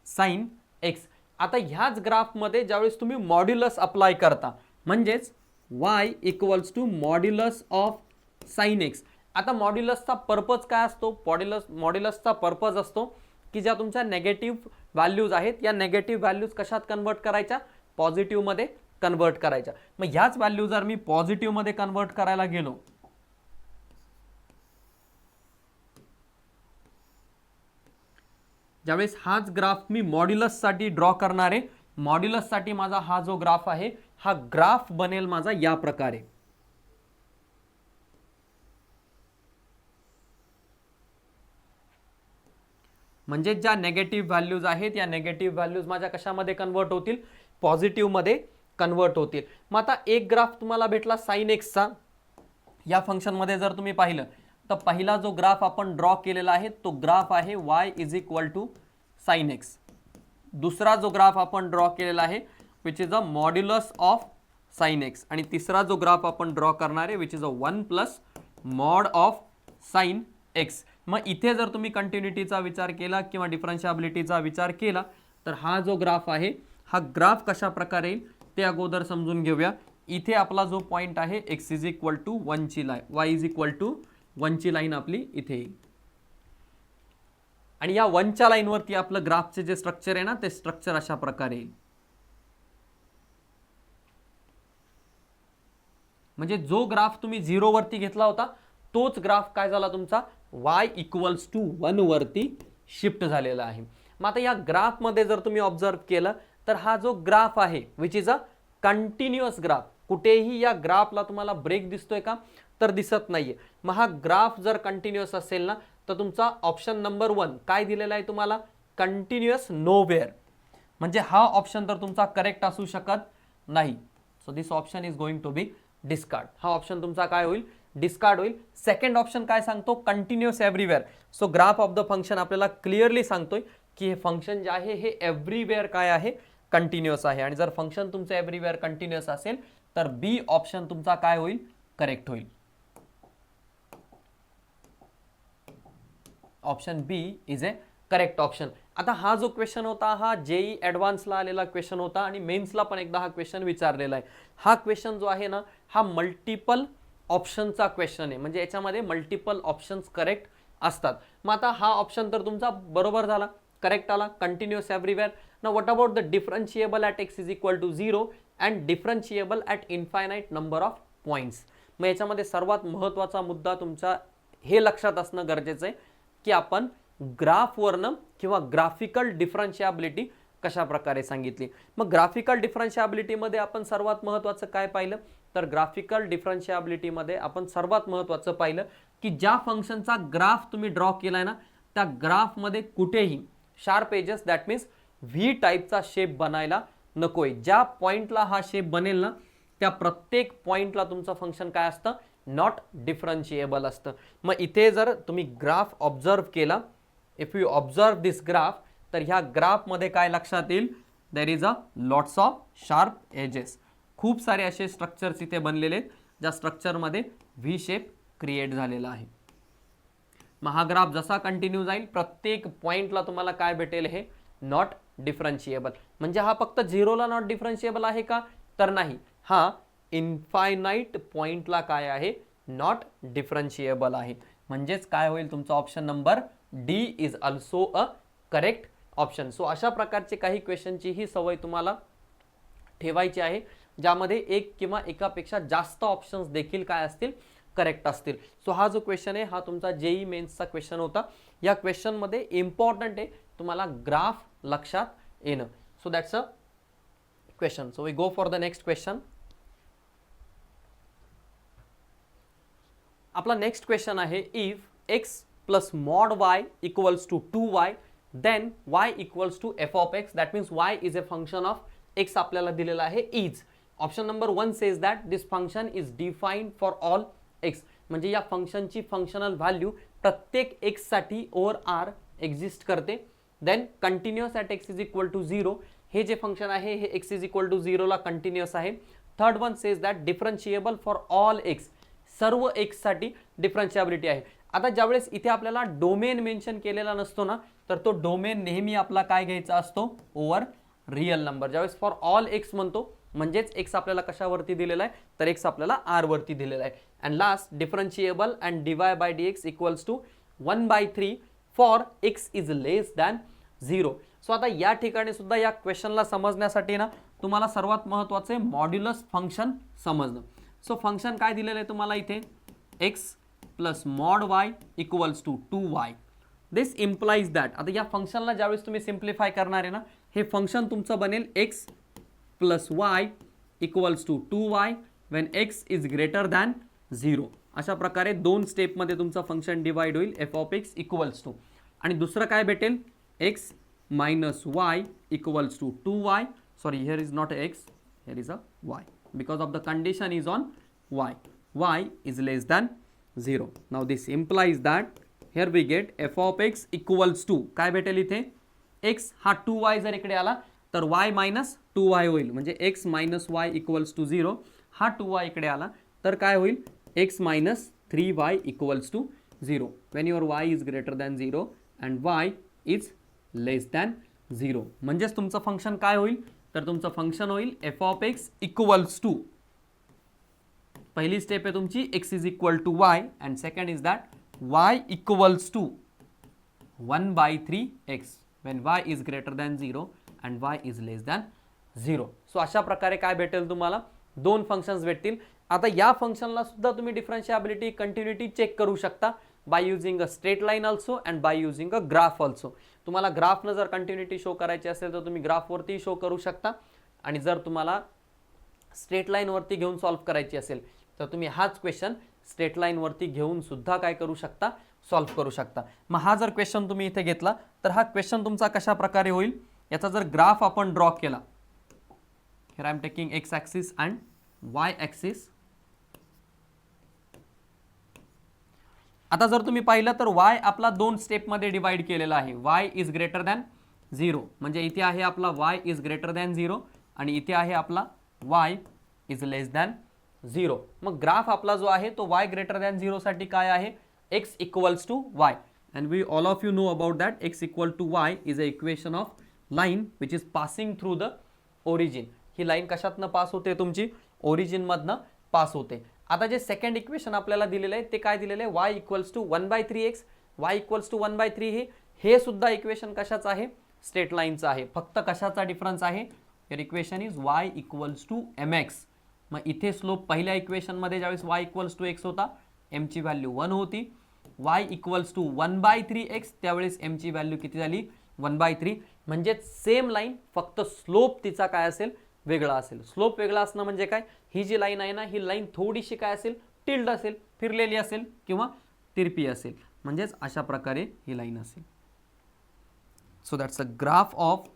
A: sine x. आता ह्याच ग्राफमध्ये ज्यावेळेस तुम्ही मॉड्युलस अप्लाय करता म्हणजेच y equals to modulus of sine x. आता मॉड्युलसचा पर्पज काय असतो? मॉड्युलसचा पर्पज असतो की ज्या तुमच्या नेगेटिव्ह व्हॅल्यूज आहेत या नेगेटिव्ह व्हॅल्यूज कशात कन्वर्ट करायच्या? पॉझिटिव्हमध्ये कन्वर्ट करायच्या. मग ह्याच व्हॅल्यू जर मी पॉझिटिव्हमध्ये कन्वर्ट करायला गेलो ज्यावेळेस हाच ग्राफ मी मॉड्युलससाठी ड्रॉ करणार आहे, मॉड्युलससाठी माझा हा जो ग्राफ आहे हा ग्राफ बनेल माझा या प्रकारे. म्हणजे ज्या नेगेटिव्ह व्हॅल्यूज आहेत या नेगेटिव्ह व्हॅल्यूज माझ्या कशामध्ये कन्वर्ट होतील? पॉझिटिव्हमध्ये कन्वर्ट होतील. मग आता एक ग्राफ तुम्हाला भेटला साइन एक्सचा. या फंक्शनमध्ये जर तुम्ही पाहिलं तर पहिला जो ग्राफ आपण ड्रॉ केलेला आहे तो ग्राफ आहे y is equal to sine x. दुसरा जो ग्राफ आपण ड्रॉ केलेला आहे which is a modulus of sine x. आणि तिसरा जो ग्राफ आपण ड्रॉ करणार आहे which is a 1 plus mod of sine x. मग इथे जर तुम्ही कंटिन्युटीचा विचार केला किंवा डिफरन्शिएबिलिटीचा विचार केला तर हा जो ग्राफ आहे हा ग्राफ कशा प्रकारे येईल ते अगोदर समजून घेऊया. इथे आपला जो पॉइंट आहे x इज इक्वल टू 1 ची line, y is equal to 1 ची लाईन आपली इथे येईल आणि या 1 च्या लाईनवरती आपलं ग्राफचे जे स्ट्रक्चर आहे ना ते स्ट्रक्चर अशा प्रकारे येईल. म्हणजे जो ग्राफ तुम्ही 0 वरती घेतला होता तोच ग्राफ काय झाला तुमचा y इक्वल्स टू 1 वरती शिफ्ट झालेला आहे. मग आता या ग्राफमध्ये जर तुम्ही ऑब्झर्व केलं तर हा जो ग्राफ आहे which is a continuous graph, कुठेही या ग्राफला तुम्हाला ब्रेक दिसतोय का? तर दिसत नाहीये. मग हा ग्राफ जर कंटिन्युअस असेल ना तर तुमचा ऑप्शन नंबर 1 काय दिलेला आहे तुम्हाला? Continuous nowhere. म्हणजे हा ऑप्शन तर तुमचा करेक्ट असू शकत नाही. So this option is going to be discard. हा ऑप्शन तुमचा काय होईल? डिस्कार्ड होईल. सेकंड ऑप्शन काय सांगतो? Continuous everywhere. So graph of the function आपल्याला क्लिअरली सांगतोय की हे फंक्शन जे आहे हे एव्हरीवेअर काय आहे? कंटिन्युअस आहे. आणि जर फंक्शन तुमचं एव्हरीवेअर कंटिन्युअस असेल तर बी ऑप्शन तुमचा काय होईल? करेक्ट होईल. Option b is a correct option. आता हा जो क्वेश्चन होता हा जेई ॲडव्हान्सला आलेला क्वेश्चन होता आणि मेन्सला पण एकदा हा क्वेश्चन विचारलेला आहे. हा क्वेश्चन जो आहे ना हा मल्टिपल ऑप्शनचा क्वेश्चन आहे, म्हणजे याच्यामध्ये मल्टिपल ऑप्शन्स करेक्ट असतात. मग आता हा ऑप्शन तर तुमचा बरोबर झाला, करेक्ट आला, continuous everywhere. Now what about the differentiable at x is equal to 0 and differentiable at infinite number of points. मग याच्यामध्ये सर्वात महत्त्वाचा मुद्दा तुमचा हे लक्षात असणं गरजेचं आहे की आपण ग्राफवरनं किंवा ग्राफिकल डिफरन्शिएबिलिटी कशा प्रकारे सांगितली. मग ग्राफिकल डिफरन्शिएबिलिटीमध्ये आपण सर्वात महत्त्वाचं काय पाहिलं? तर ग्राफिकल डिफरन्शिएबिलिटीमध्ये आपण सर्वात महत्त्वाचं पाहिलं की ज्या फंक्शनचा ग्राफ तुम्ही ड्रॉ केलाय ना त्या ग्राफमध्ये कुठेही sharp edges that means v टाईपचा शेप बनायला नकोय. ज्या पॉइंटला हा शेप बनेल ना त्या प्रत्येक पॉइंटला तुमचं फंक्शन काय असतं? नॉट डिफरन्शिएबल असतं. मग इथे जर तुम्ही ग्राफ ऑब्झर्व केला, if you observe this graph, तर ह्या ग्राफमध्ये काय लक्षात येईल? There is a lots of sharp edges. खूप सारे असे स्ट्रक्चर्स इथे बनलेले आहेत ज्या स्ट्रक्चरमध्ये व्ही शेप क्रिएट झालेला आहे. मग हा ग्राफ जसा कंटिन्यू जाईल प्रत्येक पॉइंटला तुम्हाला काय भेटेल, हे नॉट डिफरन्शिएबल. म्हणजे हा फक्त झिरोला नॉट डिफरन्शिएबल आहे का, तर नाही, हा इन्फायनाइट पॉइंटला काय आहे, नॉट डिफरन्शिएबल आहे. म्हणजेच काय होईल, तुमचा option number D is also a correct option. So अशा प्रकारचे काही क्वेश्चनची ही सवय तुम्हाला ठेवायची आहे, ज्यामध्ये एक किंवा एकापेक्षा जास्त ऑप्शन्स देखील काय असतील, करेक्ट असतील. सो हा जो क्वेश्चन आहे हा तुमचा जेई मेन्सचा क्वेश्चन होता. या क्वेश्चन मध्ये इम्पॉर्टंट आहे तुम्हाला ग्राफ लक्षात येणं. So that's a question. So we go for the next question. आपला नेक्स्ट क्वेश्चन आहे, if x plus mod y equals to 2y then y equals to f of x. That means y is a function of x आपल्याला दिलेला आहे is. Option number 1 says that this function is defined for all x. म्हणजे या फंक्शनची फंक्शनल व्हॅल्यू प्रत्येक एक्स साठी ओव्हर आर एक्झिस्ट करते. Then continuous at x is equal to 0. हे जे फंक्शन आहे हे एक्स इज इक्वल टू 0 ला कंटिन्युअस आहे. Third one says that differentiable for all x. सर्व एक्स साठी डिफरन्शिएबिलिटी आहे. आता ज्यावेळेस इथे आपल्याला डोमेन मेन्शन केलेला नसतो ना, तर तो डोमेन नेहमी आपला काय घ्यायचा असतो, ओव्हर रिअल नंबर. ज्यावेळेस फॉर ऑल एक्स म्हणतो म्हणजेच एक्स आपल्याला कशावरती दिलेला आहे, तर एक्स आपल्याला आर वरती दिलेला आहे. And last differentiable and dy by dx equals to 1/3 for x is less than 0. सो आता या ठिकाणी सुद्धा या क्वेश्चनला समजण्यासाठी ना तुम्हाला सर्वात महत्त्वाचे मॉड्युलस फंक्शन समजणं. सो फंक्शन काय दिलेलं आहे तुम्हाला इथे, x plus mod y equals to 2y. This implies that, आता या फंक्शनला ज्यावेळेस तुम्ही सिम्प्लिफाय करणार आहे ना, हे फंक्शन तुमचं बनेल x plus y equals to 2y when x is greater than 0. अशा प्रकारे दोन स्टेपमध्ये तुमचं फंक्शन डिवाइड होईल, f of x equals to. आणि दुसरं काय भेटेल, x minus y equals to 2y. Sorry, here is not x, here is a y because of the condition is on y. Y is less than 0. Now this implies that here we get f of x equals to काय भेटेल इथे, एक्स हा 2y जर इकडे आला तर y मायनस 2y होईल. म्हणजे x minus y equals to 0. हा 2y इकडे आला तर काय होईल, x minus 3y equals to 0 when your y is greater than 0 and y is less than 0. म्हणजेच तुमचं फंक्शन काय होईल, तर तुमचं फंक्शन होईल f of x equals to, पहिली स्टेप आहे तुमची x is equal to y and second is that y equals to 1/3x when y is greater than 0 and y is less than 0. So अशा प्रकारे काय भेटेल तुम्हाला, दोन फंक्शन्स भेटतील. आता या फंक्शनला सुद्धा तुम्ही डिफरन्शिएबिलिटी कंटिन्युटी चेक करू शकता by using a straight line also and by using a graph also. तुम्हाला ग्राफनं जर कंटिन्युटी शो करायची असेल तर तुम्ही ग्राफवरती शो करू शकता, आणि जर तुम्हाला स्ट्रेट लाईनवरती घेऊन सॉल्व्ह करायची असेल तर तुम्ही हाच क्वेश्चन स्ट्रेट लाईनवरती घेऊन सुद्धा काय करू शकता, सॉल्व्ह करू शकता. मग हा जर क्वेश्चन तुम्ही इथे घेतला तर हा क्वेश्चन तुमचा कशा प्रकारे होईल, याचा जर ग्राफ आपण ड्रॉ केला, here I am taking x axis and Y axis. आता जर तुम्ही पाहिलं तर y आपला दोन स्टेपमध्ये डिवाइड केलेला आहे. y इज ग्रेटर दॅन 0 म्हणजे इथे आहे आपला y इज ग्रेटर दॅन 0 आणि इथे आहे आपला y इज लेस दॅन 0. मग ग्राफ आपला जो आहे तो y ग्रेटर दॅन 0 साठी काय आहे, x equals to y. And we all of you know about that x equal to y is a equation of line which is passing through the origin. ही लाईन कशातनं पास होते, तुमची ओरिजिन मधनं पास होते. आता जे सेकंड इक्वेशन आपल्याला दिलेलं आहे ते काय दिलेलं आहे, y equals to 1/3x, y equals to 1/3 हे सुद्धा इक्वेशन कशाचं आहे, स्ट्रेट लाईनचं आहे. फक्त कशाचा डिफरन्स आहे, तर equation is y equals to mx. मग इथे स्लोप पहिल्या इक्वेशन मध्ये ज्यावेळेस y इक्वल्स टू x होता, m ची व्हॅल्यू 1 होती. y इक्वल्स टू 1/3x त्यावेळेस m ची व्हॅल्यू किती झाली, 1/3. म्हणजे सेम लाईन, फक्त स्लोप तिचा काय असेल, वेगळा असेल. स्लोप वेगळा असणं म्हणजे काय, ही जी लाईन आहे ना ही लाईन थोडीशी काय असेल, टिल्ड असेल, फिरलेली असेल किंवा तिरपी असेल. म्हणजेच अशा प्रकारे ही लाईन असेल. So that's a graph of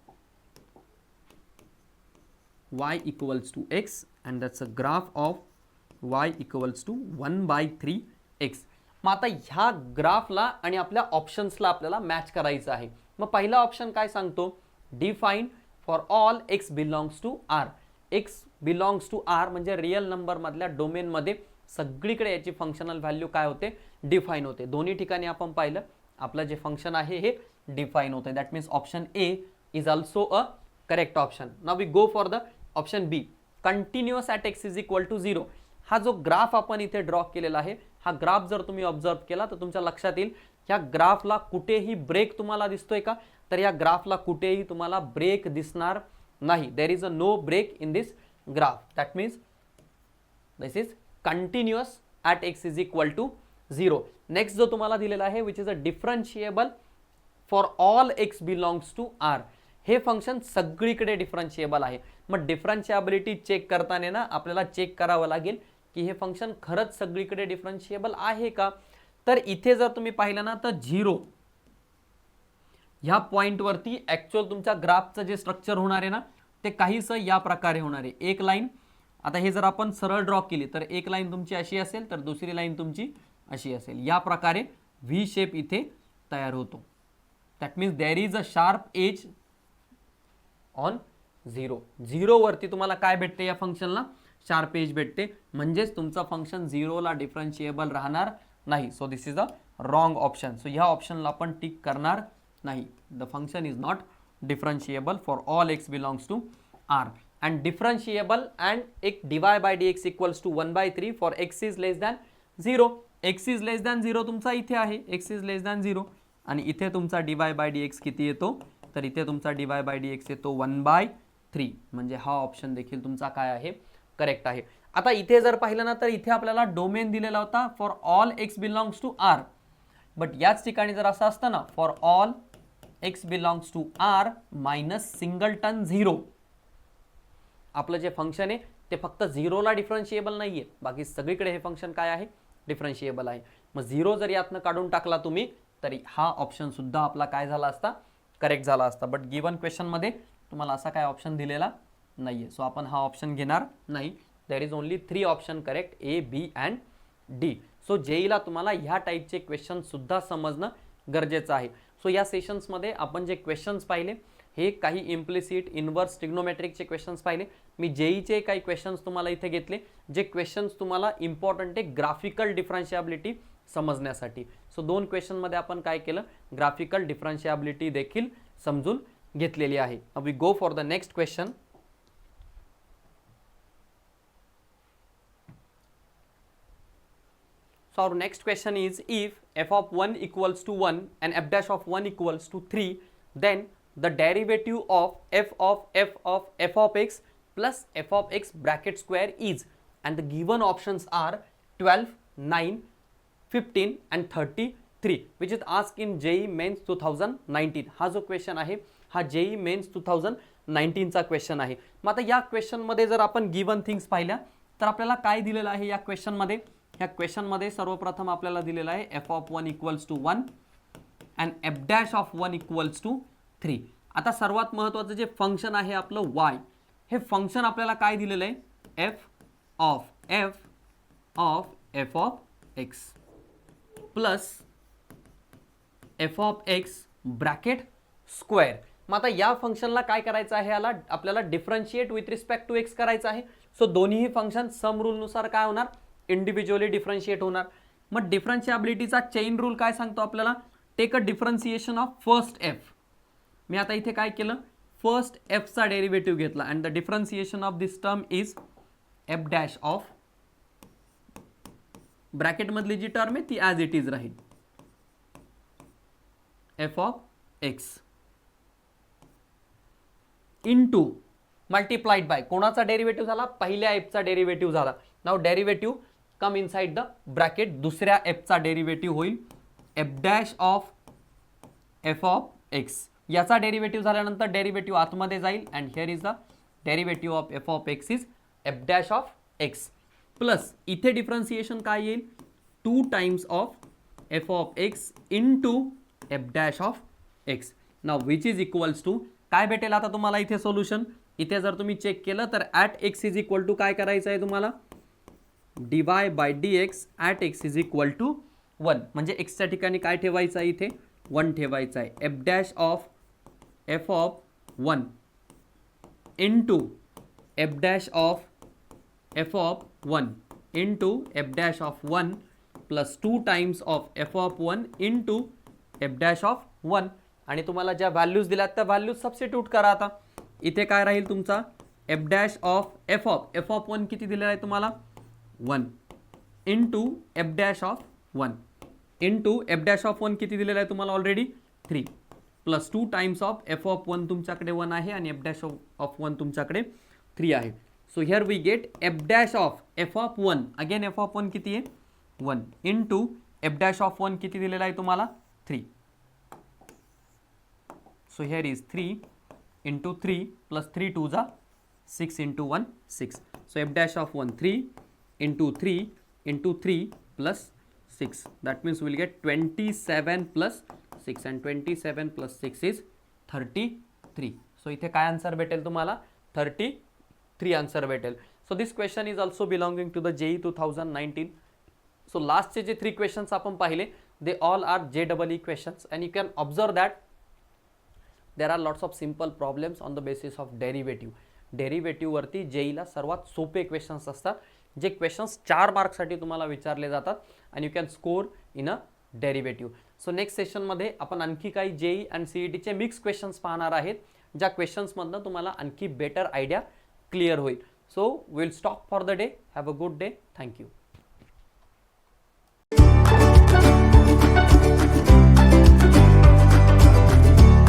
A: y equals to x and that's a graph of y equals to 1/3x. मग आता ह्या ग्राफला आणि आपल्या ऑप्शन्सला आपल्याला मॅच करायचं आहे. मग पहिला ऑप्शन काय सांगतो, define for all x belongs to R. X belongs to R म्हणजे रिअल नंबर मधल्या डोमेन मध्ये सगळीकडे याची फंक्शनल व्हॅल्यू काय होते, डिफाईन होते. दोन्ही ठिकाणी आपण पाहिलं आपलं जे फंक्शन आहे हे डिफाईन होते. That means option A is also a correct option. Now we go for the option B, continuous at x is equal to 0. हा जो ग्राफ आपण इथे ड्रॉ केलेला आहे, हा ग्राफ जर तुम्ही ऑब्झर्व केला तर तुमच्या लक्षात येईल ह्या ग्राफला कुठेही ब्रेक तुम्हाला दिसतोय का, तर या ग्राफला कुठेही तुम्हाला ब्रेक दिसणार नाही. There is a no break in this graph. That means this is continuous at x is equal to 0. Next जो तुम्हाला दिलेला आहे which is a differentiable for all x belongs to R. हे फंक्शन सगळीकडे डिफरन्शिएबल आहे. मग डिफरन्शिएबिलिटी चेक करताना ना आपल्याला चेक करावं लागेल की हे फंक्शन खरंच सगळीकडे डिफरन्शिएबल आहे का. तर इथे जर तुम्ही पाहिलं ना तर 0 ह्या पॉइंटवरती ॲक्च्युअल तुमच्या ग्राफचं जे स्ट्रक्चर होणार आहे ना ते काहीसं या प्रकारे होणार आहे. एक लाईन, आता हे जर आपण सरळ ड्रॉ केली तर एक लाईन तुमची अशी असेल तर दुसरी लाईन तुमची अशी असेल. या प्रकारे व्ही शेप इथे तयार होतो. That means there is a sharp edge on 0. 0 वरती तुम्हाला काय भेटते, या फंक्शनला शार्प एज भेटते, म्हणजेच तुमचं फंक्शन 0 ला डिफरन्शिएबल राहणार नाही. So this is a wrong option. So ह्या ऑप्शनला आपण टिक करणार नाही. The function is not differentiable for all x belongs to R. And differentiable and एक dy by dx equals to 1/3 for x is less than 0. x is less than 0 तुमचा इथे आहे, x इज लेस दॅन 0, आणि इथे तुमचा dy by dx किती येतो, तर इथे तुमचा dy by dx येतो 1/3. म्हणजे हा ऑप्शन देखील तुमचा काय आहे, करेक्ट आहे. आता इथे जर पाहिलं ना तर इथे आपल्याला डोमेन दिलेला होता for all x belongs to R. But याच ठिकाणी जर असं असतं ना for all x belongs to R minus singleton 0, आपलं जे फंक्शन आहे ते फक्त 0 ला डिफरन्शिएबल नाहीये, बाकी सगळीकडे हे फंक्शन काय आहे, डिफरन्शिएबल आहे. मग 0 जर यातनं काढून टाकला तुम्ही तरी हा ऑप्शन सुद्धा आपला काय झाला असता, करेक्ट झाला असता. बट गिवन क्वेश्चन मध्ये तुम्हाला असा काय ऑप्शन दिलेला नाहीये. सो आपण हा ऑप्शन घेणार नाही. There is only 3 option correct, A B and D. So जेईला तुम्हाला ह्या टाईपचे क्वेश्चन सुद्धा समजणं गरजेचं आहे. सो या सेशन्समध्ये आपण जे क्वेश्चन्स पाहिले हे काही इम्प्लिसिट इन्व्हर्स ट्रिग्नोमेट्रिकचे क्वेश्चन्स पाहिले. मी जेईचे काही क्वेश्चन्स तुम्हाला इथे घेतले जे क्वेश्चन्स तुम्हाला इम्पॉर्टंट आहे ग्राफिकल डिफरन्शिएबिलिटी समजण्यासाठी. सो 2 क्वेश्चनमध्ये आपण काय केलं, ग्राफिकल डिफरन्शिएबिलिटी देखील समजून घेतलेली आहे. We go for the next question. So our next question is, if f of 1 equals to 1 and f dash of 1 equals to 3, then the derivative of f of x plus f of x bracket square is, and the given options are 12, 9, 15 and 33, which is asked in JEE Mains 2019. हा जो क्वेश्चन आहे हा JEE Mains 2019 चा क्वेश्चन आहे. मग आता या क्वेश्चन मध्ये जर आपण गिवन थिंग्स पाहिल्या तर आपल्याला काय दिलेलं आहे या क्वेश्चन मध्ये. ह्या क्वेश्चन मध्ये सर्वप्रथम आपल्याला दिलेला आहे f of 1 equals to 1 and f dash of 1 equals to 3. आता सर्वात महत्त्वाचं जे फंक्शन आहे आपलं y, हे फंक्शन आपल्याला काय दिलेलं आहे, f of x plus f of x bracket square. मग आता या फंक्शनला काय करायचं आहे, याला आपल्याला differentiate with respect to x करायचं आहे. सो दोन्ही फंक्शन सम रूल नुसार काय होणार, इंडिव्हिज्युअली डिफरन्शिएट होणार. मग डिफरन्शिएबिलिटीचा चेन रूल काय सांगतो आपल्याला, take a differentiation of first f. मी आता इथे काय केलं, फर्स्ट एफचा डेरिव्हेटिव्ह घेतला and the differentiation of this term is f dash of, bracket मधली जी टर्म आहे ती ॲज इट इज राहील, f of x into multiplied by कोणाचा डेरिव्हेटिव्ह झाला, पहिल्या एफचा डेरिव्हेटिव्ह झाला. Now derivative come inside the bracket, दुसऱ्या एफचा डेरिव्हेटिव्ह होईल f dash of f of x. याचा डेरिव्हेटिव्ह झाल्यानंतर डेरिव्हेटिव्ह आतमध्ये जाईल and here is the derivative of f of x is f dash of x plus इथे डिफरन्शिएशन काय येईल, 2 times of f of x into f dash of x. Now which is equals to काय भेटेल आता तुम्हाला इथे सोल्युशन. इथे जर तुम्ही चेक केलं तर at x is equal to काय करायचं आहे तुम्हाला, dy by dx at x is equal to 1. म्हणजे एक्सच्या ठिकाणी काय ठेवायचं आहे, इथे 1 ठेवायचं आहे. F dash of f of 1 into f dash of f of 1 into f dash of 1 plus 2 times of f of 1 into f dash of 1 आणि तुम्हाला ज्या व्हॅल्यूज दिल्यात त्या व्हॅल्यूज सबस्टिट्यूट करा. आता इथे काय राहील तुमचा F dash of f of 1 किती दिलेला आहे तुम्हाला 1 into f dash of 1 into f dash of 1 किती दिलेला आहे तुम्हाला already 3 plus 2 times of f of 1 तुमच्याकडे 1 आहे आणि एफ डॅश ऑफ 1 तुमच्याकडे 3 आहे. So here we get f dash of f of 1 again f of 1 किती आहे 1 इंटू एफ डॅश ऑफ 1 किती दिलेला आहे तुम्हाला 3. So here is 3 into 3 plus 3 2 जा 6 into 1 6. So F dash of 1 3 into 3 into 3 plus 6. That means we will get 27 plus 6 and 27 plus 6 is 33. So इथे काय आन्सर भेटेल तुम्हाला 33 आन्सर भेटेल. So this question is also belonging to the JEE 2019. So लास्टचे जे 3 questions आपण पाहिले they all are JEE questions and you can observe that there are lots of simple problems on the basis of derivative. Derivative वरती जेईला सर्वात सोपे क्वेश्चन्स असतात जे क्वेश्चन्स 4 मार्क्ससाठी तुम्हाला विचारले जातात आणि you can score in a derivative. So next सेशनमध्ये आपण आणखी काही जेई अँड सीईटीचे मिक्स क्वेश्चन्स पाहणार आहेत ज्या क्वेश्चन्समधनं तुम्हाला आणखी बेटर आयडिया क्लिअर होईल. So will stop for the day. Have a good day. Thank you.